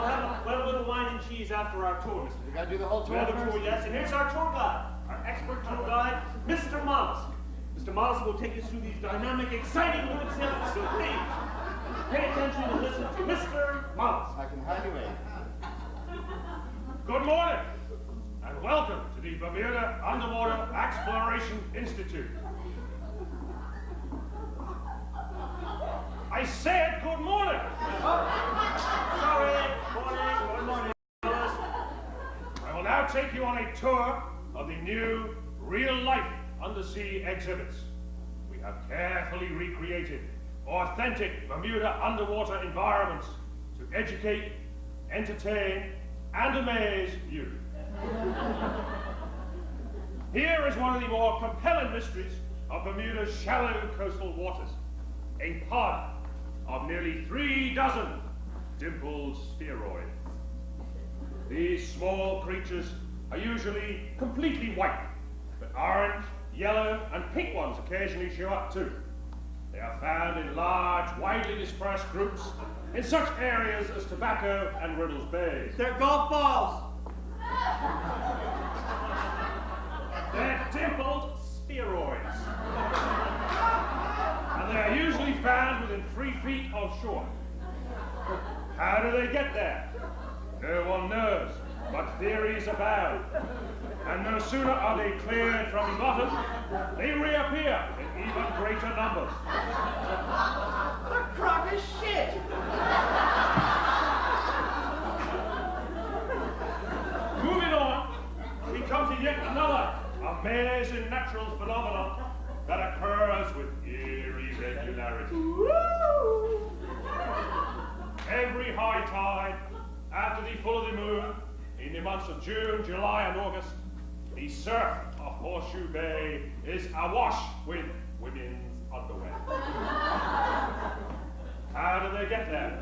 D: have a little wine and cheese after our tour, Mr.
C: We gotta do the whole tour first?
D: Yes, and here's our tour guide, our expert tour guide, Mr. Mollis. Mr. Mollis will take us through these dynamic, exciting new exhibits, so please, pay attention and listen to Mr. Mollis.
C: I can hardly wait.
D: Good morning, and welcome to the Bermuda Underwater Exploration Institute. I said good morning. Sorry. Good morning. I will now take you on a tour of the new real-life undersea exhibits. We have carefully recreated authentic Bermuda underwater environments to educate, entertain, and amaze you. Here is one of the more compelling mysteries of Bermuda's shallow coastal waters, a pod of nearly 3 dozen dimpled spheroids. These small creatures are usually completely white, but orange, yellow, and pink ones occasionally show up too. They are found in large, widely dispersed groups in such areas as Tobacco and Riddles Bays.
E: They're golf balls.
D: They're dimpled spheroids. And they are usually found within 3 feet of shore. How do they get there? No one knows, but theories abound. And no sooner are they cleared from the bottom, they reappear in even greater numbers.
C: A crock of shit!
D: Moving on, we come to yet another amazing natural phenomenon that occurs with eerie regularity. Every high tide, after the full of the moon, in the months of June, July, and August, the surf of Horseshoe Bay is awash with women's underwear. How do they get there?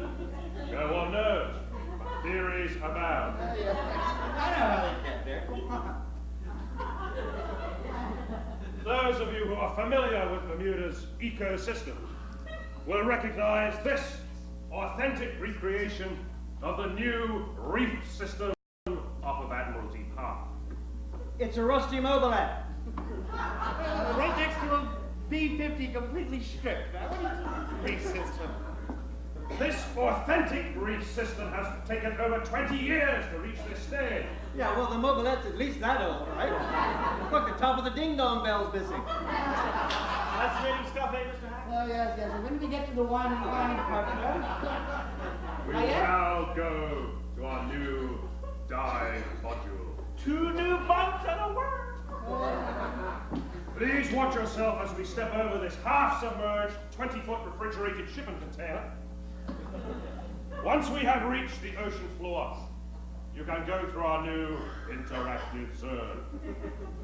D: No one knows, but theories abound.
C: I know how they get there.
D: Those of you who are familiar with Bermuda's ecosystem will recognize this authentic recreation of the new reef system off of Admiralty Park.
E: It's a rusty mobilette.
C: Right next to a B-50 completely stripped. Now, what is this system?
D: This authentic reef system has taken over 20 years to reach this stage.
E: Yeah, well, the mobilette's at least that old, right? Look, the top of the ding-dong bell's missing.
F: Fascinating stuff, eh, Mr. Hack?
C: Oh, yes, yes. And when do we get to the wine and dining department, huh?
D: We
C: Not yet?
D: now go to our new dive module.
F: 2 new bunks and a word.
D: Please watch yourself as we step over this half-submerged, 20-foot refrigerated shipping container. Once we have reached the ocean floor, you can go through our new interactive zone,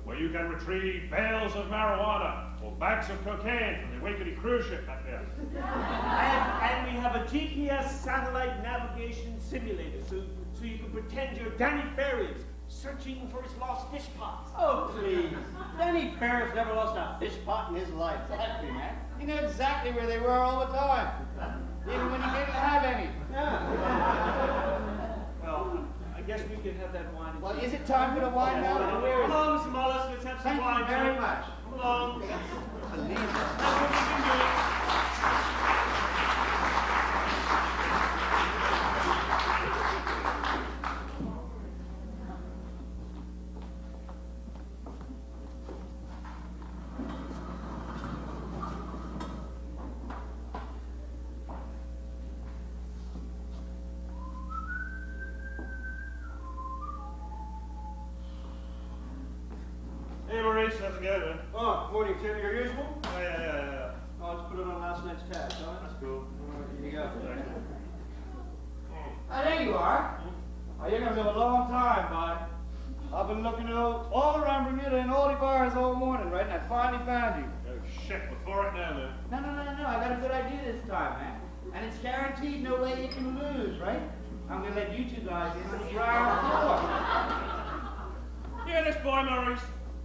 D: where you can retrieve bales of marijuana or bags of cocaine from the Waikiki cruise ship back there.
F: And we have a GPS satellite navigation simulator, so you can pretend you're Danny Ferris searching for his lost fish pots.
E: Oh, please. Danny Ferris never lost a fish pot in his life.
C: Exactly, man. You know exactly where they were all the time. Even when you didn't have any.
E: Yeah.
F: Well, I guess we could have that wine.
C: Well, is it time for the wine now? Where is
F: Come
C: it?
F: along, Mr. Mollusk, let's have some
C: Thank
F: wine.
C: you very
F: sir.
C: much.
F: Come along.
C: Believe it.
F: That's what we've been doing.
D: Hey, Maurice, how's it going, man?
E: Oh, morning, Tim. Your usual?
D: Oh, yeah.
E: Oh, let's put it on last night's tab, huh?
D: That's cool.
E: Here you go.
C: Ah, there you are. Oh, you're going to live a long time, bud. I've been looking all around Bermuda in all the bars all morning, right? And I finally found you.
D: Oh, shit, we're for it now, man.
C: No. I got a good idea this time, man. And it's guaranteed no way you can lose, right? I'm going to let you two guys in on the ground floor.
D: Hear this boy, Maurice?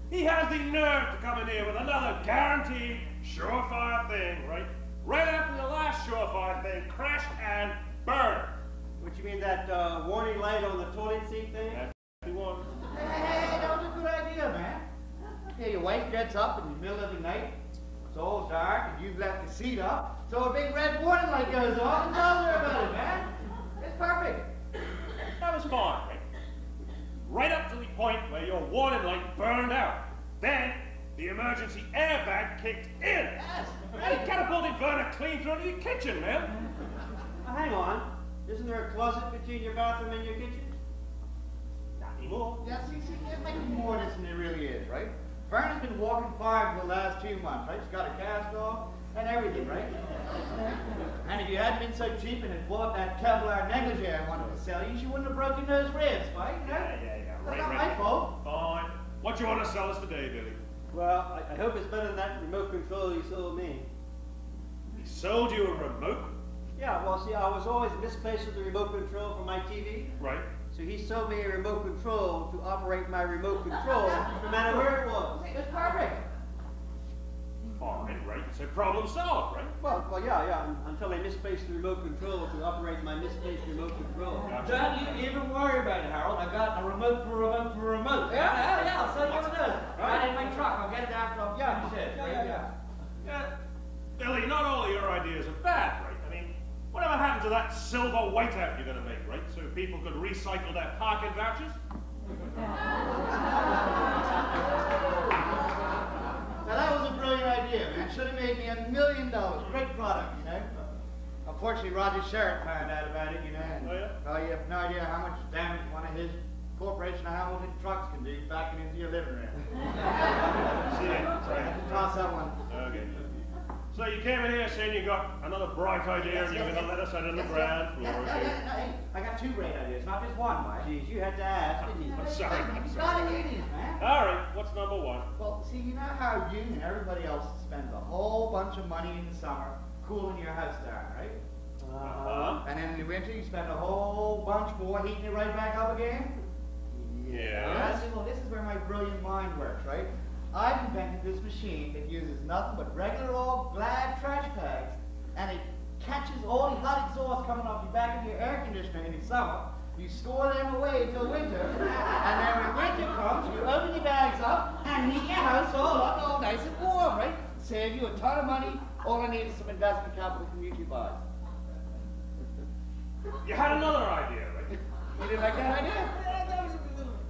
D: He has the nerve to come in here with another guaranteed, surefire thing, right? Right after the last surefire thing crashed and burned.
E: What you mean, that warning light on the toilet seat thing?
D: That's the one.
C: Hey, that was a good idea, man. Yeah, your wife gets up in the middle of the night. It's all dark, and you've left the seat up. So a big red warning light goes off and tells her about it, man. It's perfect.
D: That was fine, right? Right up to the point where your warning light burned out. Then, the emergency airbag kicked in.
C: Yes.
D: And it catapulted Werner clean through the kitchen, man.
E: Now, hang on. Isn't there a closet between your bathroom and your kitchen?
D: Not anymore.
C: Yeah, see, there's like more this than there really is, right? Vernon's been walking fire for the last 2 months, right? She's got a cast off and everything, right? And if you hadn't been so cheap and had bought that Kevlar negligee I wanted to sell you, she wouldn't have broken those ribs, right? You know?
D: Yeah.
C: That's not my fault.
D: Fine. What you want to sell us today, Billy?
E: Well, I hope it's better than that remote control you sold me.
D: He sold you a remote?
E: Yeah, well, see, I was always misplaced with the remote control for my TV.
D: Right.
E: So he sold me a remote control to operate my remote control, no matter where it was.
C: It's perfect.
D: Fine, right. So problem solved, right?
E: Well, yeah, until I misplaced the remote control to operate my misplaced remote control.
C: Don't you even worry about it, Harold. I got a remote for remote. Yeah, I'll sell you one of those. Right in my truck. I'll get it after I'll finish it.
D: Yeah. Billy, not all of your ideas are bad, right? I mean, whatever happened to that silver whiteout you're going to make, right? So people could recycle their parking vouchers?
C: Now that was a brilliant idea, man. Should have made me $1 million. Great product, you know. Unfortunately, Roger Sherritt found out about it, you know. And,
D: Oh, yeah?
C: well, you have no idea how much damage one of his Corporation of Hamilton trucks can do backing into your living room.
D: See it? Right.
C: Toss that one.
D: Okay. So you came in here saying you got another bright idea and you're going to let us out on the ground floor.
C: Hey, I got 2 great ideas, not just one, Mike.
E: Geez, you had to ask, didn't you?
D: I'm sorry.
C: You gotta hear these, man.
D: All right, what's number 1?
C: Well, see, you know how you and everybody else spends a whole bunch of money in the summer cooling your house down, right? And then in the winter, you spend a whole bunch more heating it right back up again?
D: Yeah.
C: See, well, this is where my brilliant mind works, right? I've invented this machine that uses nothing but regular old Glad trash bags, and it catches all the hot exhaust coming off the back of your air conditioner in the summer. You store them away until winter, and then when winter comes, you open your bags up and heat your house all up all nice and warm, right? Save you a ton of money. All I need is some investment capital from you two guys.
D: You had another idea, right?
C: You didn't like that idea?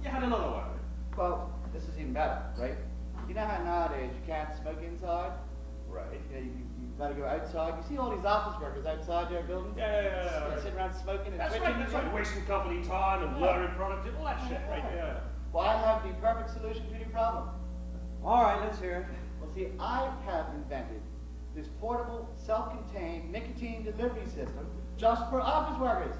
D: You had another one.
C: Well, this is even better, right? You know how nowadays you can't smoke inside?
D: Right.
C: Yeah, you've got to go outside. You see all these office workers outside their buildings?
D: Yeah.
C: Sitting around smoking and
D: That's
C: twitching.
D: right. Wasting company time and blurring products, all that shit, right? Yeah.
C: Well, I have the perfect solution to your problem.
E: All right, let's hear it.
C: Well, see, I have invented this portable, self-contained nicotine delivery system just for office workers.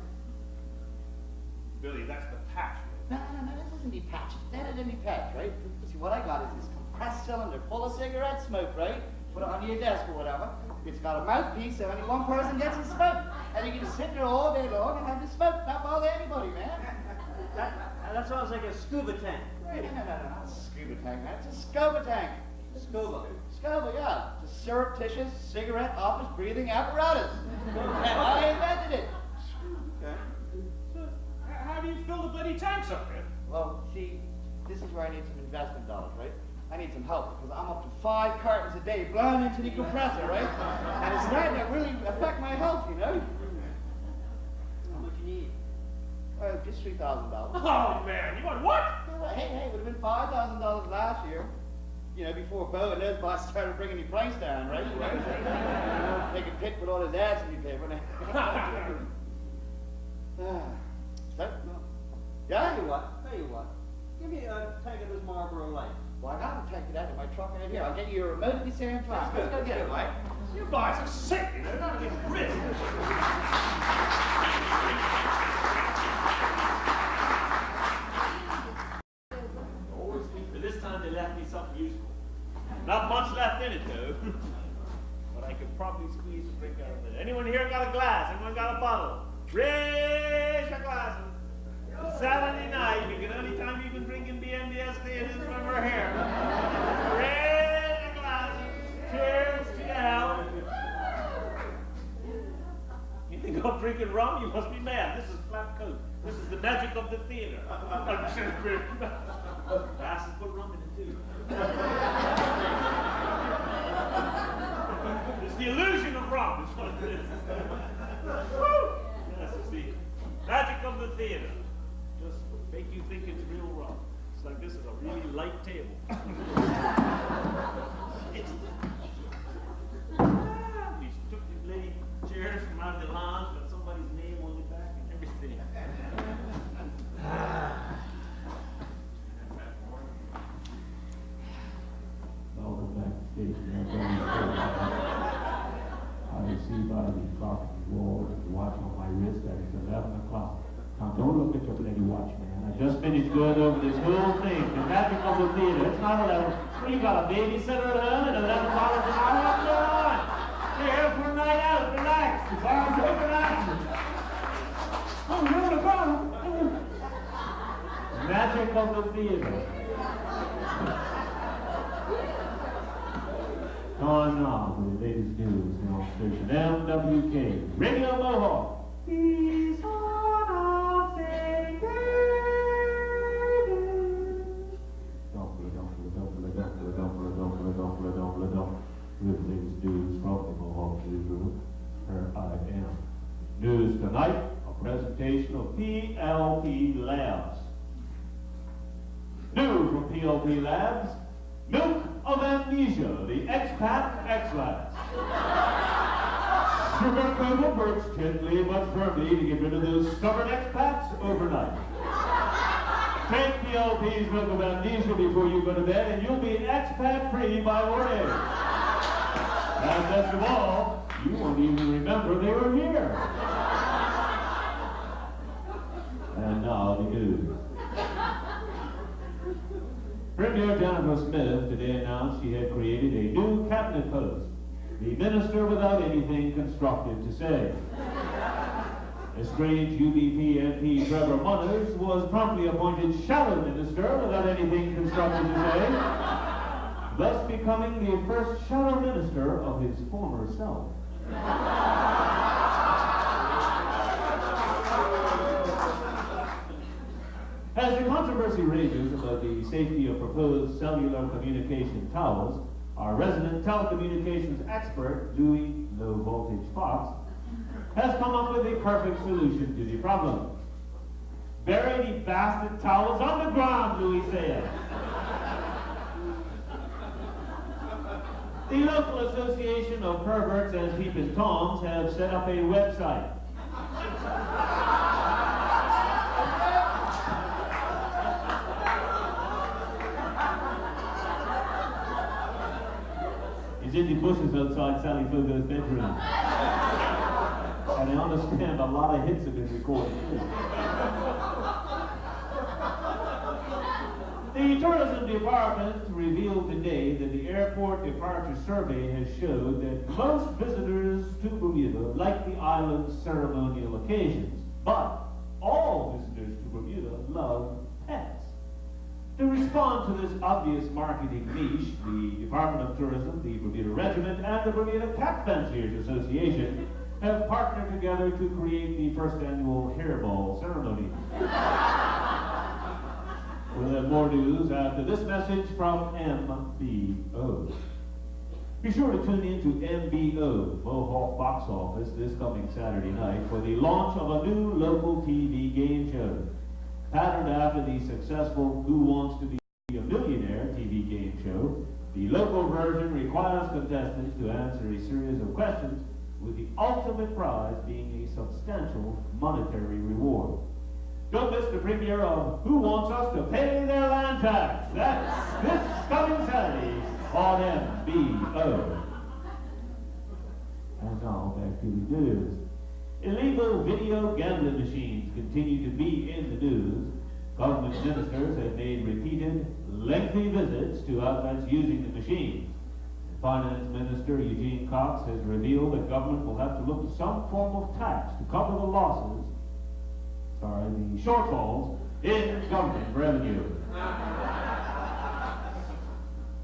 D: Billy, that's the patch.
C: No, this isn't the patch. It's better than the patch, right? See, what I got is this compressed cylinder full of cigarette smoke, right? Put it on your desk or whatever. It's got a mouthpiece so only one person gets the smoke. And you can just sit there all day long and have the smoke, not bother anybody, man.
E: That sounds like a scuba tank.
C: Right, no, not a scuba tank, man. It's a scuba tank.
E: Scuba.
C: Scuba, yeah. It's a surreptitious cigarette office breathing apparatus. And I invented it.
E: Okay.
D: So, how do you fill the bloody tanks up, man?
C: Well, see, this is where I need some investment dollars, right? I need some help because I'm up to 5 cartons a day blown into the compressor, right? And it's starting to really affect my health, you know?
E: How much you need?
C: Well, just $3,000.
D: Oh, man, you want what?
C: Hey, it would have been $5,000 last year. You know, before Bo and his boss started bringing the price down, right? You know, they could pick with all his ads in the paper. Yeah?
E: Tell you what. Give me a tank of this Marlboro Light.
C: Well, I got to take it out of my truck right here. I'll get you a remotely Sam truck. Let's go get it, Mike.
D: You guys are sick, you know, not getting rich.
F: But this time they left me something useful. Not much left in it, though. But I could probably squeeze a drink out of it. Anyone here got a glass? Anyone got a bottle? Raise your glasses. It's Saturday night, because the only time you can drink in BMBS theaters is when we're here. Raise your glasses. Cheers to your health. You think I'm drinking rum? You must be mad. This is flat coke. This is the magic of the theater. Glasses put rum in it, too. It's the illusion of rum, is what it is. Woo! Yes, it's the magic of the theater. Just make you think it's real rum. It's like this is a really light table. We took the lady chairs from out of the lounge, got somebody's name on the back and everything.
B: I'll go back to station. I see by the clock on the wall and the watch on my wrist that it's 11 o'clock. Now, don't look at your bloody watch, man. I just finished going over this whole thing. The magic of the theater. It's not 11. Well, you got a babysitter at home at $11 an hour. What's going on? You're here for a night out. Relax. The bar's open action. Oh, you're the bar. Magic of the theater. On now with the latest news on station MWK. Radio Mohawk. He's on a singing. With the latest news from the Mohawk newsroom. Here I am. News tonight, a presentation of PLP Labs. New from PLP Labs, Milk of Amnesia, the expat X-Labs. Sugar Cobra works gently but firmly to get rid of those stubborn expats overnight. Take PLP's Milk of Amnesia before you go to bed and you'll be expat-free by morning. And best of all, you won't even remember they were here. And now the news. Premier Jennifer Smith today announced she had created a new cabinet post, the minister without anything constructive to say. Estranged UBP MP Trevor Munners was promptly appointed shadow minister without anything constructive to say, thus becoming the first shadow minister of his former self. As the controversy rages about the safety of proposed cellular communication towers, our resident telecommunications expert, Louis Low Voltage Fox, has come up with a perfect solution to the problem. Bury the bastard towels underground, Louis said. The local association of perverts and peeping toms have set up a website. He's in the bushes outside Sally Fogo's bedroom. And I understand a lot of hits have been recorded too. The tourism department revealed today that the airport departure survey has showed that most visitors to Bermuda like the island's ceremonial occasions, but all visitors to Bermuda love pets. To respond to this obvious marketing niche, the Department of Tourism, the Bermuda Regiment, and the Bermuda Cat Fanciers Association have partnered together to create the first annual hairball ceremony. We'll have more news after this message from MBO. Be sure to tune in to MBO, Mohawk Box Office, this coming Saturday night for the launch of a new local TV game show. Patterned after the successful Who Wants to Be a Millionaire TV game show, the local version requires contestants to answer a series of questions, with the ultimate prize being a substantial monetary reward. Don't miss the premiere of Who Wants Us to Pay Their Land Tax? That's this coming Saturday on MBO. And now back to the news. Illegal video gambling machines continue to be in the news. Government ministers have made repeated, lengthy visits to outlets using the machines. Finance Minister Eugene Cox has revealed that government will have to look to some form of tax to cover the shortfalls in government revenue.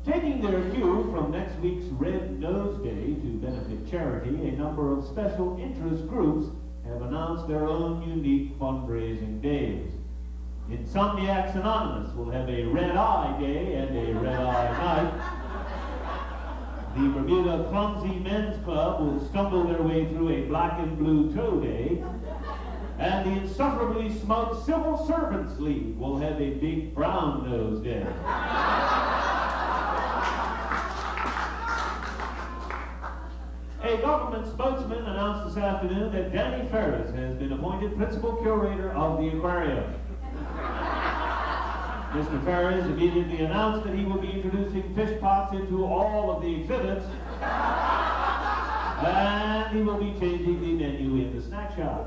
B: Taking their cue from next week's Red Nose Day to benefit charity, a number of special interest groups have announced their own unique fundraising days. Insomniacs Anonymous will have a Red Eye Day and a Red Eye Night. The Bermuda Clumsy Men's Club will stumble their way through a Black and Blue Toe Day. And the insufferably smug Civil Servants League will have a Big Brown Nose Day. A government spokesman announced this afternoon that Danny Ferris has been appointed principal curator of the aquarium. Mr. Ferris immediately announced that he will be introducing fish pots into all of the exhibits, and he will be changing the menu in the snack shop.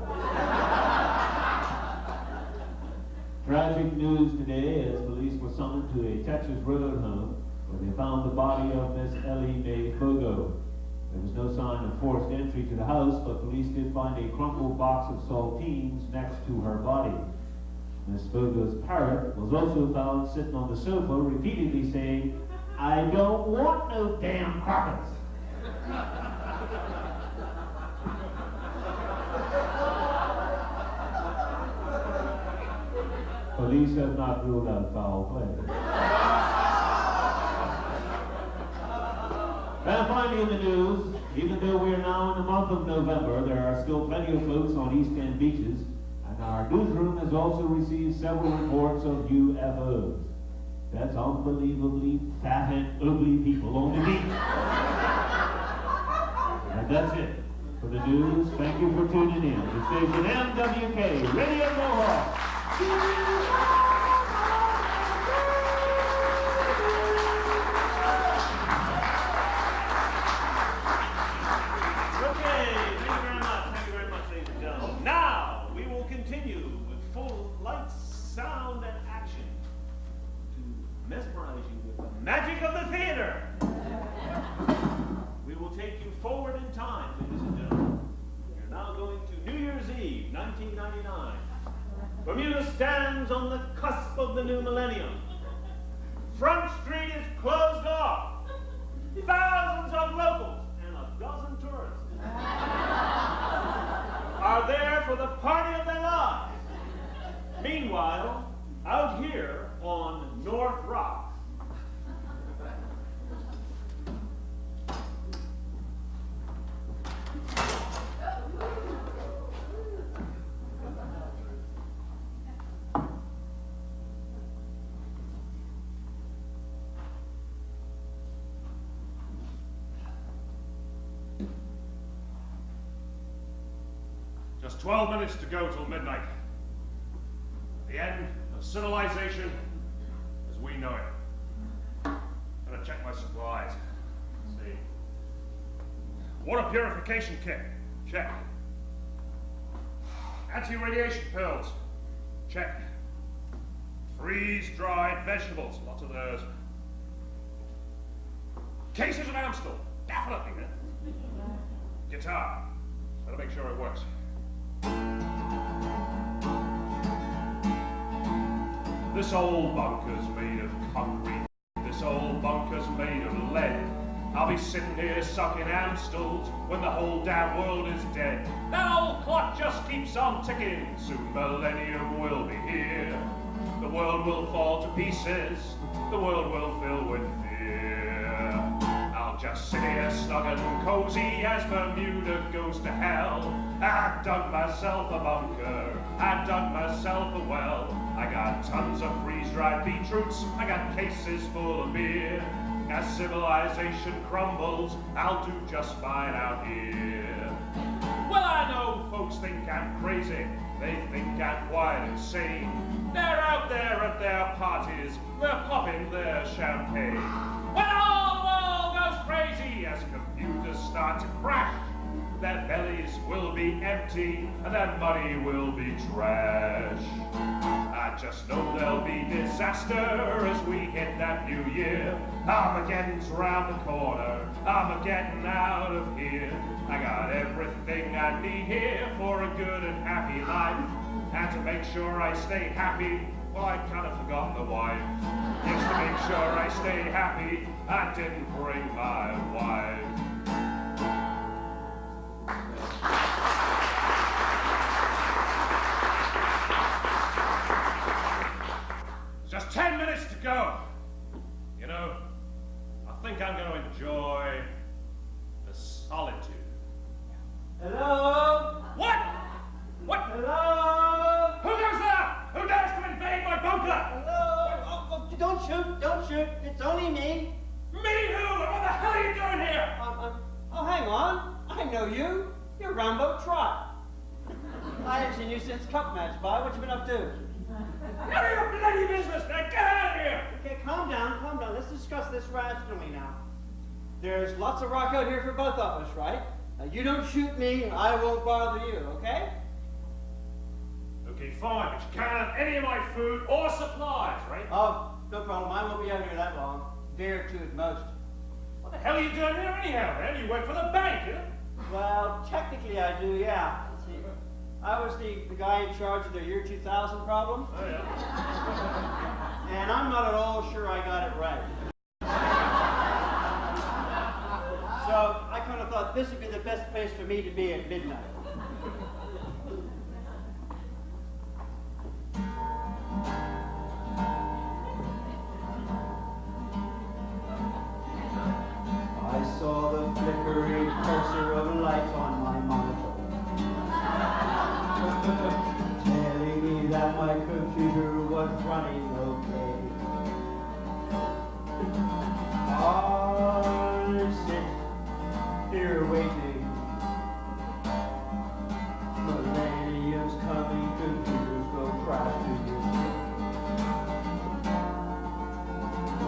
B: Tragic news today as police were summoned to a Texas road home where they found the body of Miss Ellie Mae Fogo. There was no sign of forced entry to the house, but police did find a crumpled box of saltines next to her body. Miss Fogo's parrot was also found sitting on the sofa, repeatedly saying, "I don't want no damn carpets." Police have not ruled out foul play. And finally in the news, even though we are now in the month of November, there are still plenty of folks on East End beaches, and our newsroom has also received several reports of UFOs. That's unbelievably fat and ugly people on the beach. And that's it for the news. Thank you for tuning in to station MWK Radio Mohawk.
F: Mesmerize you with the magic of the theater. We will take you forward in time, ladies and gentlemen. We are now going to New Year's Eve, 1999. Bermuda stands on the cusp of the new millennium. Front Street is closed off. Thousands of locals and a dozen tourists are there for the party of their lives. Meanwhile, out here on North Rock,
D: Just 12 minutes to go till midnight. The end of civilization as we know it. Gotta check my supplies. Let's see. Water purification kit. Check. Anti-radiation pills. Check. Freeze-dried vegetables. Lots of those. Cases of Amstel. Definitely. Guitar. Gotta make sure it works. This old bunker's made of concrete. This old bunker's made of lead. I'll be sitting here sucking Amstels when the whole damn world is dead. That old clock just keeps on ticking. Soon millennium will be here. The world will fall to pieces. The world will fill with fear. I'll just sit here snug and cozy as Bermuda goes to hell. I dug myself a bunker. I dug myself a well. I got tons of freeze-dried beetroots. I got cases full of beer. As civilization crumbles, I'll do just fine out here. Well, I know folks think I'm crazy. They think I'm quite insane. They're out there at their parties. They're popping their champagne. When all the world goes crazy as computers start to crash, their bellies will be empty and their money will be trash. I just know there'll be disaster as we hit that new year. Armageddon's round the corner. Armageddon out of here. I got everything I need here for a good and happy life. And to make sure I stay happy, well, I kind of forgot the wife. Just to make sure I stay happy, I didn't bring my wife. Just 10 minutes to go. You know, I think I'm going to enjoy the solitude.
E: Hello?
D: What? What?
E: Hello?
D: Who goes there? Who dares to invade my bunker?
E: Hello? Oh, don't shoot, don't shoot. It's only me.
D: Me who? What the hell are you doing here?
E: Oh, hang on. I know you. You're Rambo Trot. I haven't seen you since Cup Match, Bob. What you been up to?
D: None of your bloody business, man. Get out of here.
E: Okay, calm down, calm down. Let's discuss this rationally now. There's lots of rock out here for both of us, right? Now, you don't shoot me, and I won't bother you, okay?
D: Okay, fine, but you can't have any of my food or supplies, right?
E: Oh, no problem. I won't be out here that long. Day or two at most.
D: What the hell are you doing here anyhow, man? You work for the bank, yeah?
E: Well, technically I do, yeah. See, I was the guy in charge of their year 2000 problem.
D: Oh, yeah.
E: And I'm not at all sure I got it right. So I kind of thought this would be the best place for me to be at midnight.
A: I saw the flickering cursor of light on my monitor, telling me that my computer was running okay. I sit here waiting. Millennium's coming, computers will crash to you.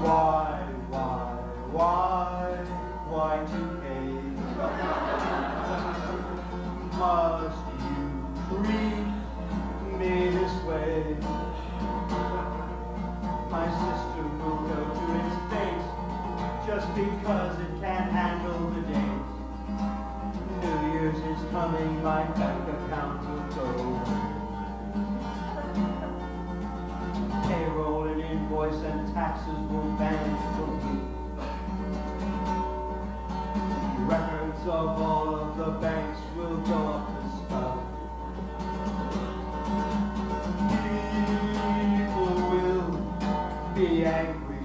A: Why, Y2K? Must you treat me this way? My system will go to its fate just because it can't handle the days. New Year's is coming, my bank account will go. Payroll and invoice and taxes will vanish from me. Records of all of the banks will go up the spout. People will be angry.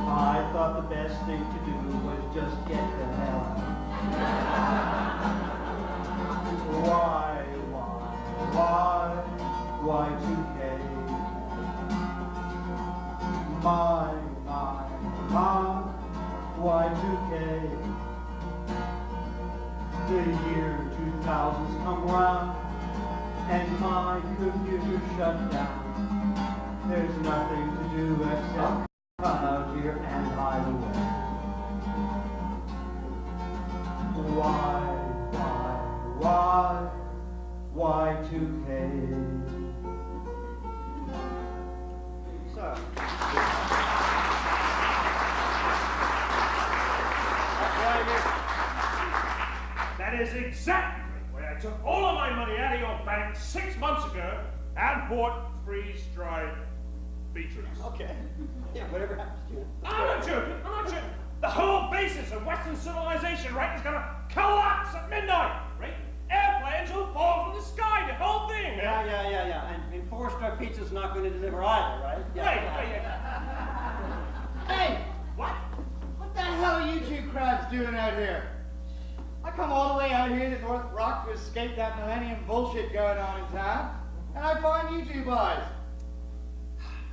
A: I thought the best thing to do was just get the hell out. Y2K? My, Y2K, the year 2000.
C: shut down. There's nothing to do except come out here and hide away. Why Y2K? So.
D: That is exactly where I took all of my money out of your bank 6 months ago and bought freeze-dried beetroots.
E: Okay. Yeah, whatever happens to you.
D: I'm not joking. I'm not joking. The whole basis of Western civilization, right, is gonna collapse at midnight, right? Airplanes will fall from the sky, the whole thing.
E: Yeah. And four-star pizza's not going to deliver either, right?
D: Right.
C: Hey!
D: What?
C: What the hell are you two crabs doing out here? I come all the way out here to North Rock to escape that millennium bullshit going on in town, and I find you two boys.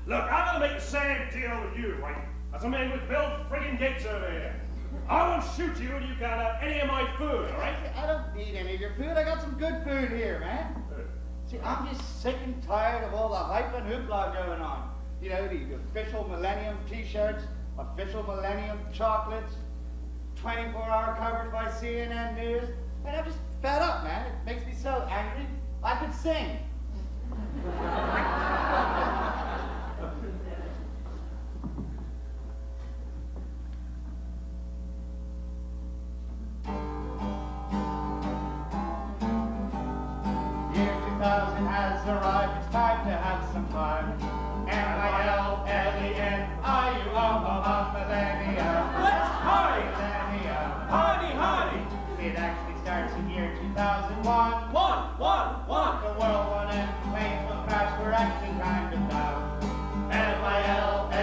D: Look, I'm gonna make the same deal with you, right? As I made with Bill friggin' Gates over here. I won't shoot you and you can't have any of my food, all right?
C: I don't need any of your food. I got some good food here, man. See, I'm just sick and tired of all the hype and hoopla going on. You know, the official Millennium T-shirts, official Millennium chocolates, 24-hour coverage by CNN News. And I'm just fed up, man. It makes me so angry. I could sing. Year 2000 has arrived, it's time to have some fun. M-I-L-L-E-N-I-U-O-M-A millennium.
D: Let's party!
C: Millennium.
D: Hardy!
C: It actually starts in year 2001.
D: One!
C: The world won't end, planes will crash, we're actually kind of down. M-I-L-L-E-N-I-U-O-M-A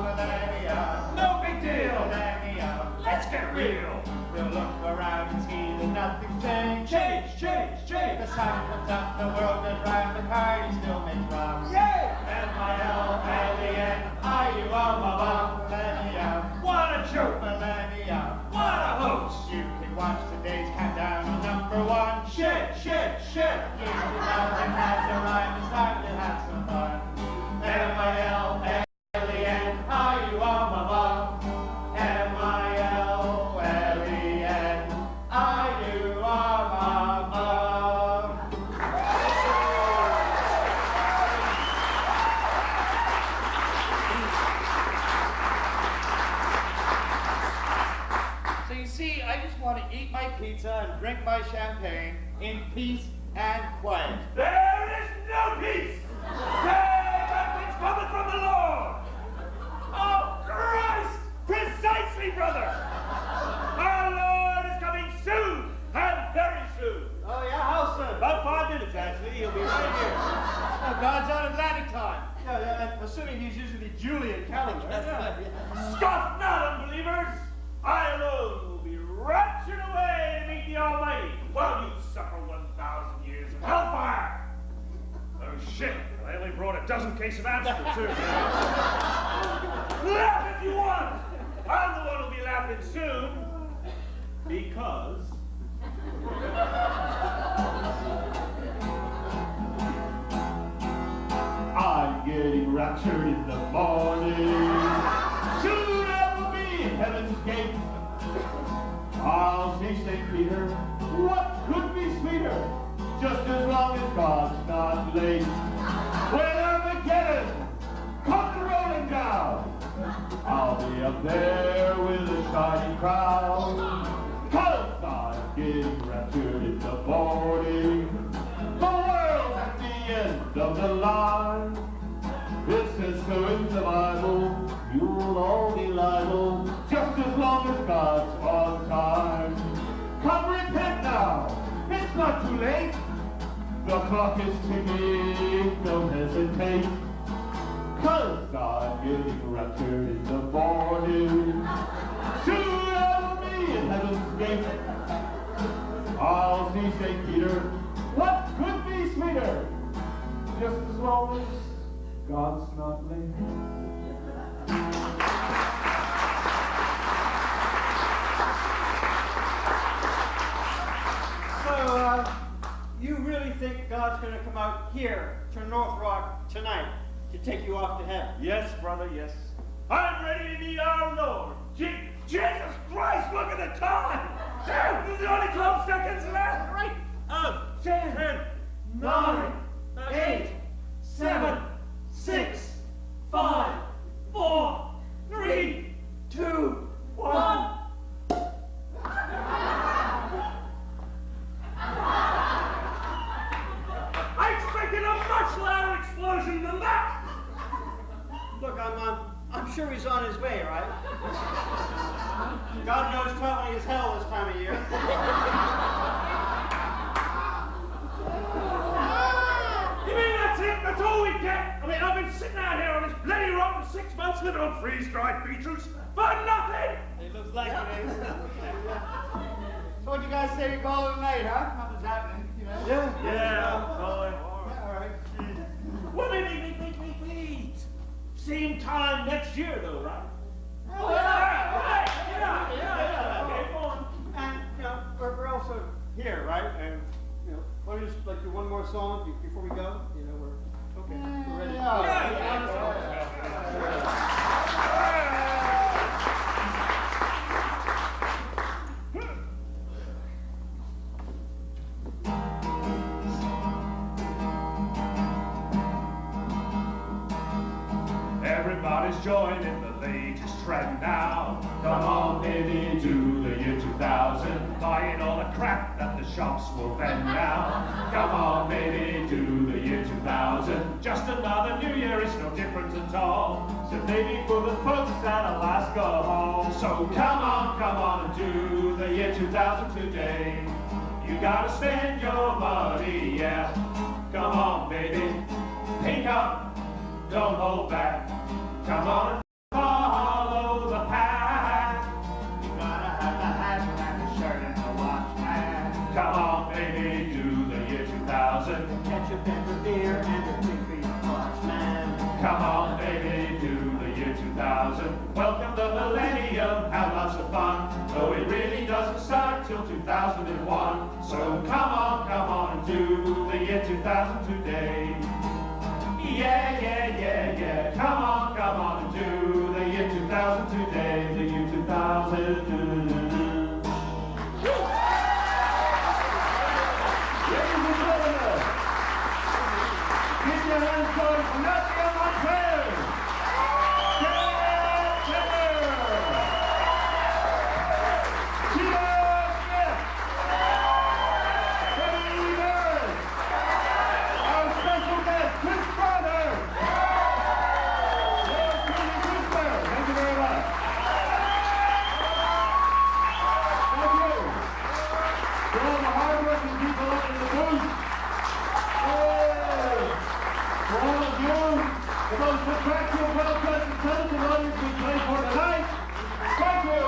C: millennium.
D: No big deal!
C: Millennium.
D: Let's get real!
C: We'll look around and see that nothing's changed.
D: Change!
C: The sun comes up, the world goes round, the party still makes rounds.
D: Yay!
C: M-I-L-L-E-N-I-U-O-M-A millennium.
D: What a joke!
C: Millennium.
D: What a hoax!
C: You can watch today's countdown on #1.
D: Shit!
C: Year 2000 has arrived, it's time to have some fun. M-I-L-L-E-N-I-U-O-M-A So you see, I just want to eat my pizza and drink my champagne in peace and quiet.
D: There is no peace! It's coming from the Lord! Oh, Christ! Precisely, brother! Our Lord is coming soon, and very soon.
E: Oh, yeah, how soon?
F: About 5 minutes, actually. He'll be right here.
C: Oh, God's on Atlantic time.
E: Yeah, assuming he's using the Julian calendar.
D: Scoff not, unbelievers! I alone will be raptured away to meet the Almighty, while you suffer 1,000 years of hellfire! Oh, shit! I only brought a dozen cases of Amsterdam, too. Laugh if you want! I'm the one who'll be laughing soon, because...
B: I'm getting raptured in the morning. Soon I will be in heaven's gate. I'll see St. Peter. What could be sweeter? Just as long as God's not late. When Armageddon comes rolling down, I'll be up there with a shining crown. 'Cause I'm getting raptured in the morning. The world's at the end of the line. It says so in the Bible, you'll all be liable, just as long as God's on time. Come repent now, it's not too late. The clock is ticking, don't hesitate. 'Cause I'm getting raptured in the morning. Soon I'll be in heaven's gate. I'll see St. Peter. What could be sweeter? Just as long as God's not late.
E: So, you really think God's going to come out out here to North Rock tonight to take you off to heaven.
F: Yes, brother, yes. I'm ready to meet our Lord. Jesus Christ, look at the time! There's only 12 seconds left, right? 10, 9, 8, 7, 6, 5, 4, 3, 2, 1. I expected a much louder explosion than that!
E: Look, I'm sure he's on his way, right? God knows traveling is hell this time of year.
D: You mean that's it? That's all we get? I mean, I've been sitting out here on this bloody rock for 6 months living on freeze-dried beetroots for nothing!
C: It looks like it is. So what you guys say we call it a night, huh? Nothing's happening, you know?
D: Yeah, fine.
C: Yeah, all right.
F: Well, wait. Same time next year, though, right?
C: Oh,
F: Right. Yeah. Okay, go on.
E: And, you know, we're also here, right? And, you know, why don't you just like do one more song before we go? You know, we're ready.
D: Everybody's joining the latest trend now. Come on, baby, to the year 2000. Buying all the crap that the shops will vend now. Come on, baby, to the year 2000. Just another new year, it's no different at all.
B: So maybe for the folks at Alaska home.
D: So come on and do the year 2000 today. You gotta spend your money, yeah. Come on, baby, pink up, don't hold back. Come on and follow the pack.
C: You gotta have the hat and the shirt and the watch, man.
D: Come on, baby, do the year 2000.
E: Ketchup and the beer and the big for your watch, man.
D: Come on, baby, do the year 2000. Welcome the millennium, have lots of fun. Though it really doesn't start till 2001. So come on and do the year 2000 today. Yeah. Come on and do the year 2000 today. The year 2000.
B: Ladies and gentlemen, keep your hands going for nothing on my players. The most attractive, well-dressed, intelligent audience we play for tonight. Thank you.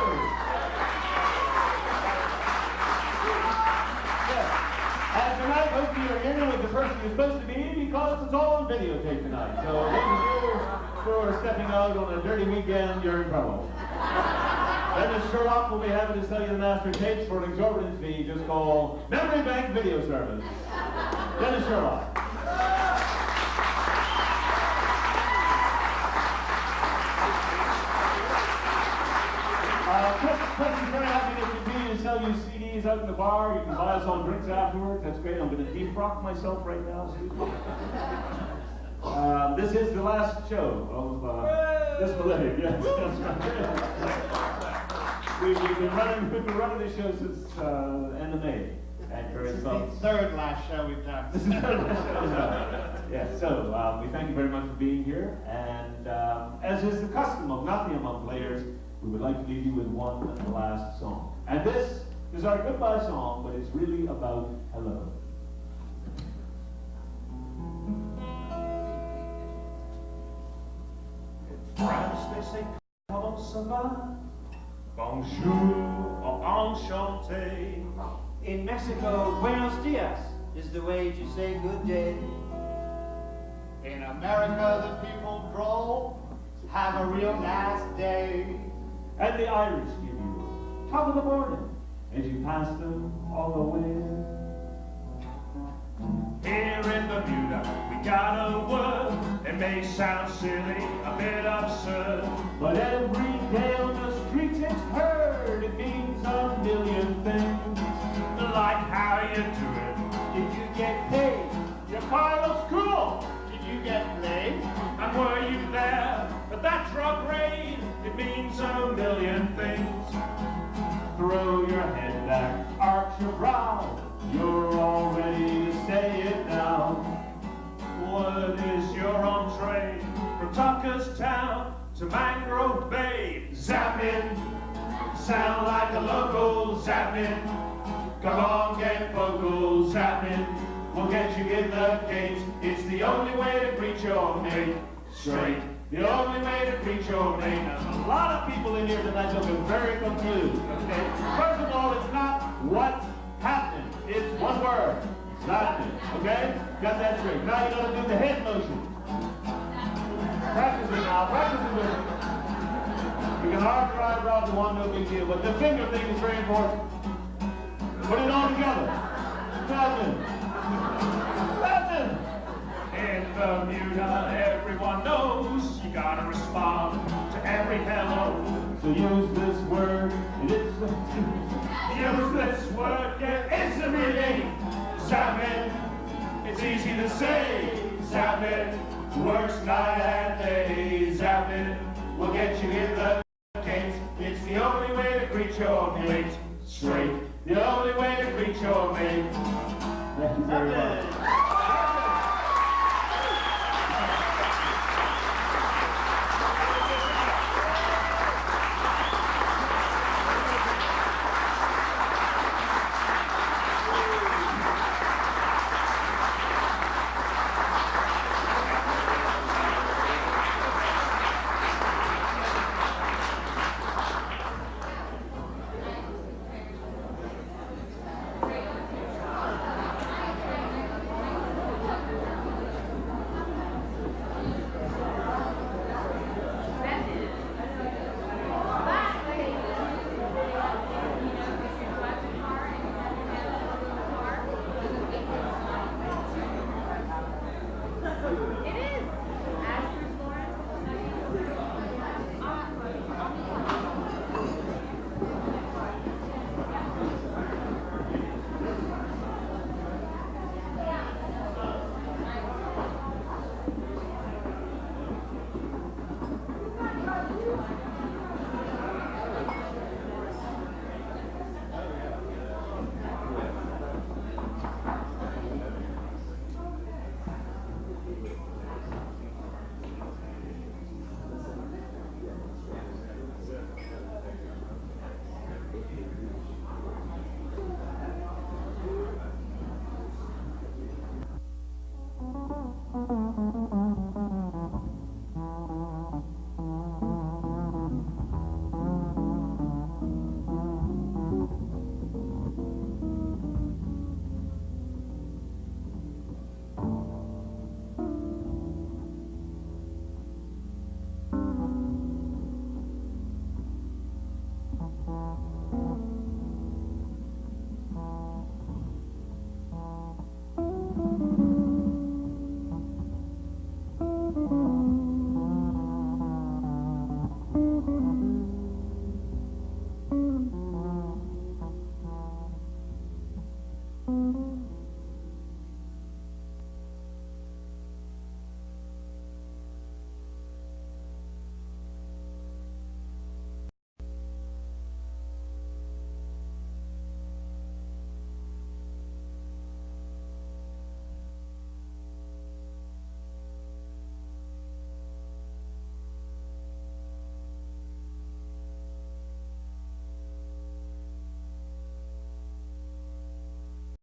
B: Yes. And tonight, hopefully you're in with the person you're supposed to be because it's all on videotape tonight. So those of you who are stepping out on a dirty weekend, you're in trouble. Dennis Sherlock will be happy to sell you the master tapes for an exorbitant fee. Just call Memory Bank Video Service. Dennis Sherlock. Chris is very happy to continue to sell you CDs out in the bar. You can buy us on drinks afterwards. That's great. I'm going to defrock myself right now. Excuse me. This is the last show of this millennium. Yes, that's right. We've been running this show since end of May.
C: This is the third last show we've done.
B: This is the third last show. Yeah, so we thank you very much for being here. And as is the custom of Nothing Among Players, we would like to leave you with one last song. And this is our goodbye song, but it's really about hello.
D: In France, they say comment ça va? Bonjour or enchanté.
E: In Mexico, buenos dias is the way to say good day.
C: In America, the people growl, have a real nice day.
B: And the Irish give you top of the morning as you pass them all the way.
D: Here in Bermuda, we got a word. It may sound silly, a bit absurd,
B: But every day on the streets it's heard. It means a million things.
D: like how you do it.
B: Did you get paid? Your car looks cool.
C: Did you get laid?
D: And were you there at that drug raid? It means a million things.
B: Throw your head back, arch your brow. You're all ready to say it now.
D: What is your entree from Tucker's Town to Mangrove Bay? Zapping, sound like a local zapping. Come on, get vocal zapping. We'll get you in the gates. It's the only way to greet your mate. Straight, the only way to greet your mate.
B: There's a lot of people in here tonight looking very confused, okay? First of all, it's not what's happening. It's one word. It's happening, okay? Got that straight. Now you're gonna do the head motion. Practice it now. Practice it with me. You can arch your eyebrows to one, no big deal, but the finger thing is very important. Put it all together. Seven. Seven.
D: In Bermuda, everyone knows you gotta respond to every hello.
B: So use this word, and it's
D: Use this word, get its a meaning. Zapping, it's easy to say. Zapping, works night and day. Zapping, we'll get you in the gates. It's the only way to greet your mate. Straight, the only way to greet your mate.
B: Thank you very much.